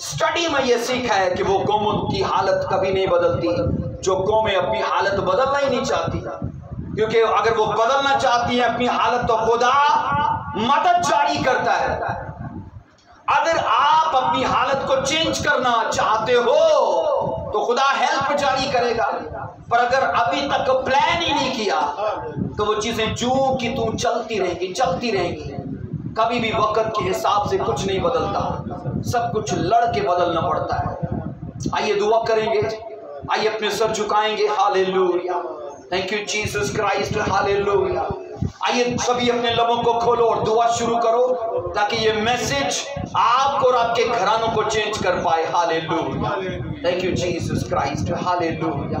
स्टडी में ये सीखा है कि वो कौमों की हालत कभी नहीं बदलती जो कौमें अपनी हालत बदलना ही नहीं चाहती, क्योंकि अगर वो बदलना चाहती है अपनी हालत तो खुदा मदद जारी करता है। अगर आप अपनी हालत को चेंज करना चाहते हो तो खुदा हेल्प जारी करेगा, पर अगर अभी तक प्लान ही नहीं किया तो वो चीजें जू की तू चलती रहेंगी। कभी भी वक्त के हिसाब से कुछ नहीं बदलता, सब कुछ लड़ के बदलना पड़ता है। आइए दुआ करेंगे, आइए अपने सर झुकाएंगे। Hallelujah, thank you Jesus Christ, hallelujah. आइए सभी अपने लबों को खोलो और दुआ शुरू करो ताकि ये मैसेज आपको और आपके घरानों को चेंज कर पाए। Hallelujah, thank you Jesus Christ, hallelujah.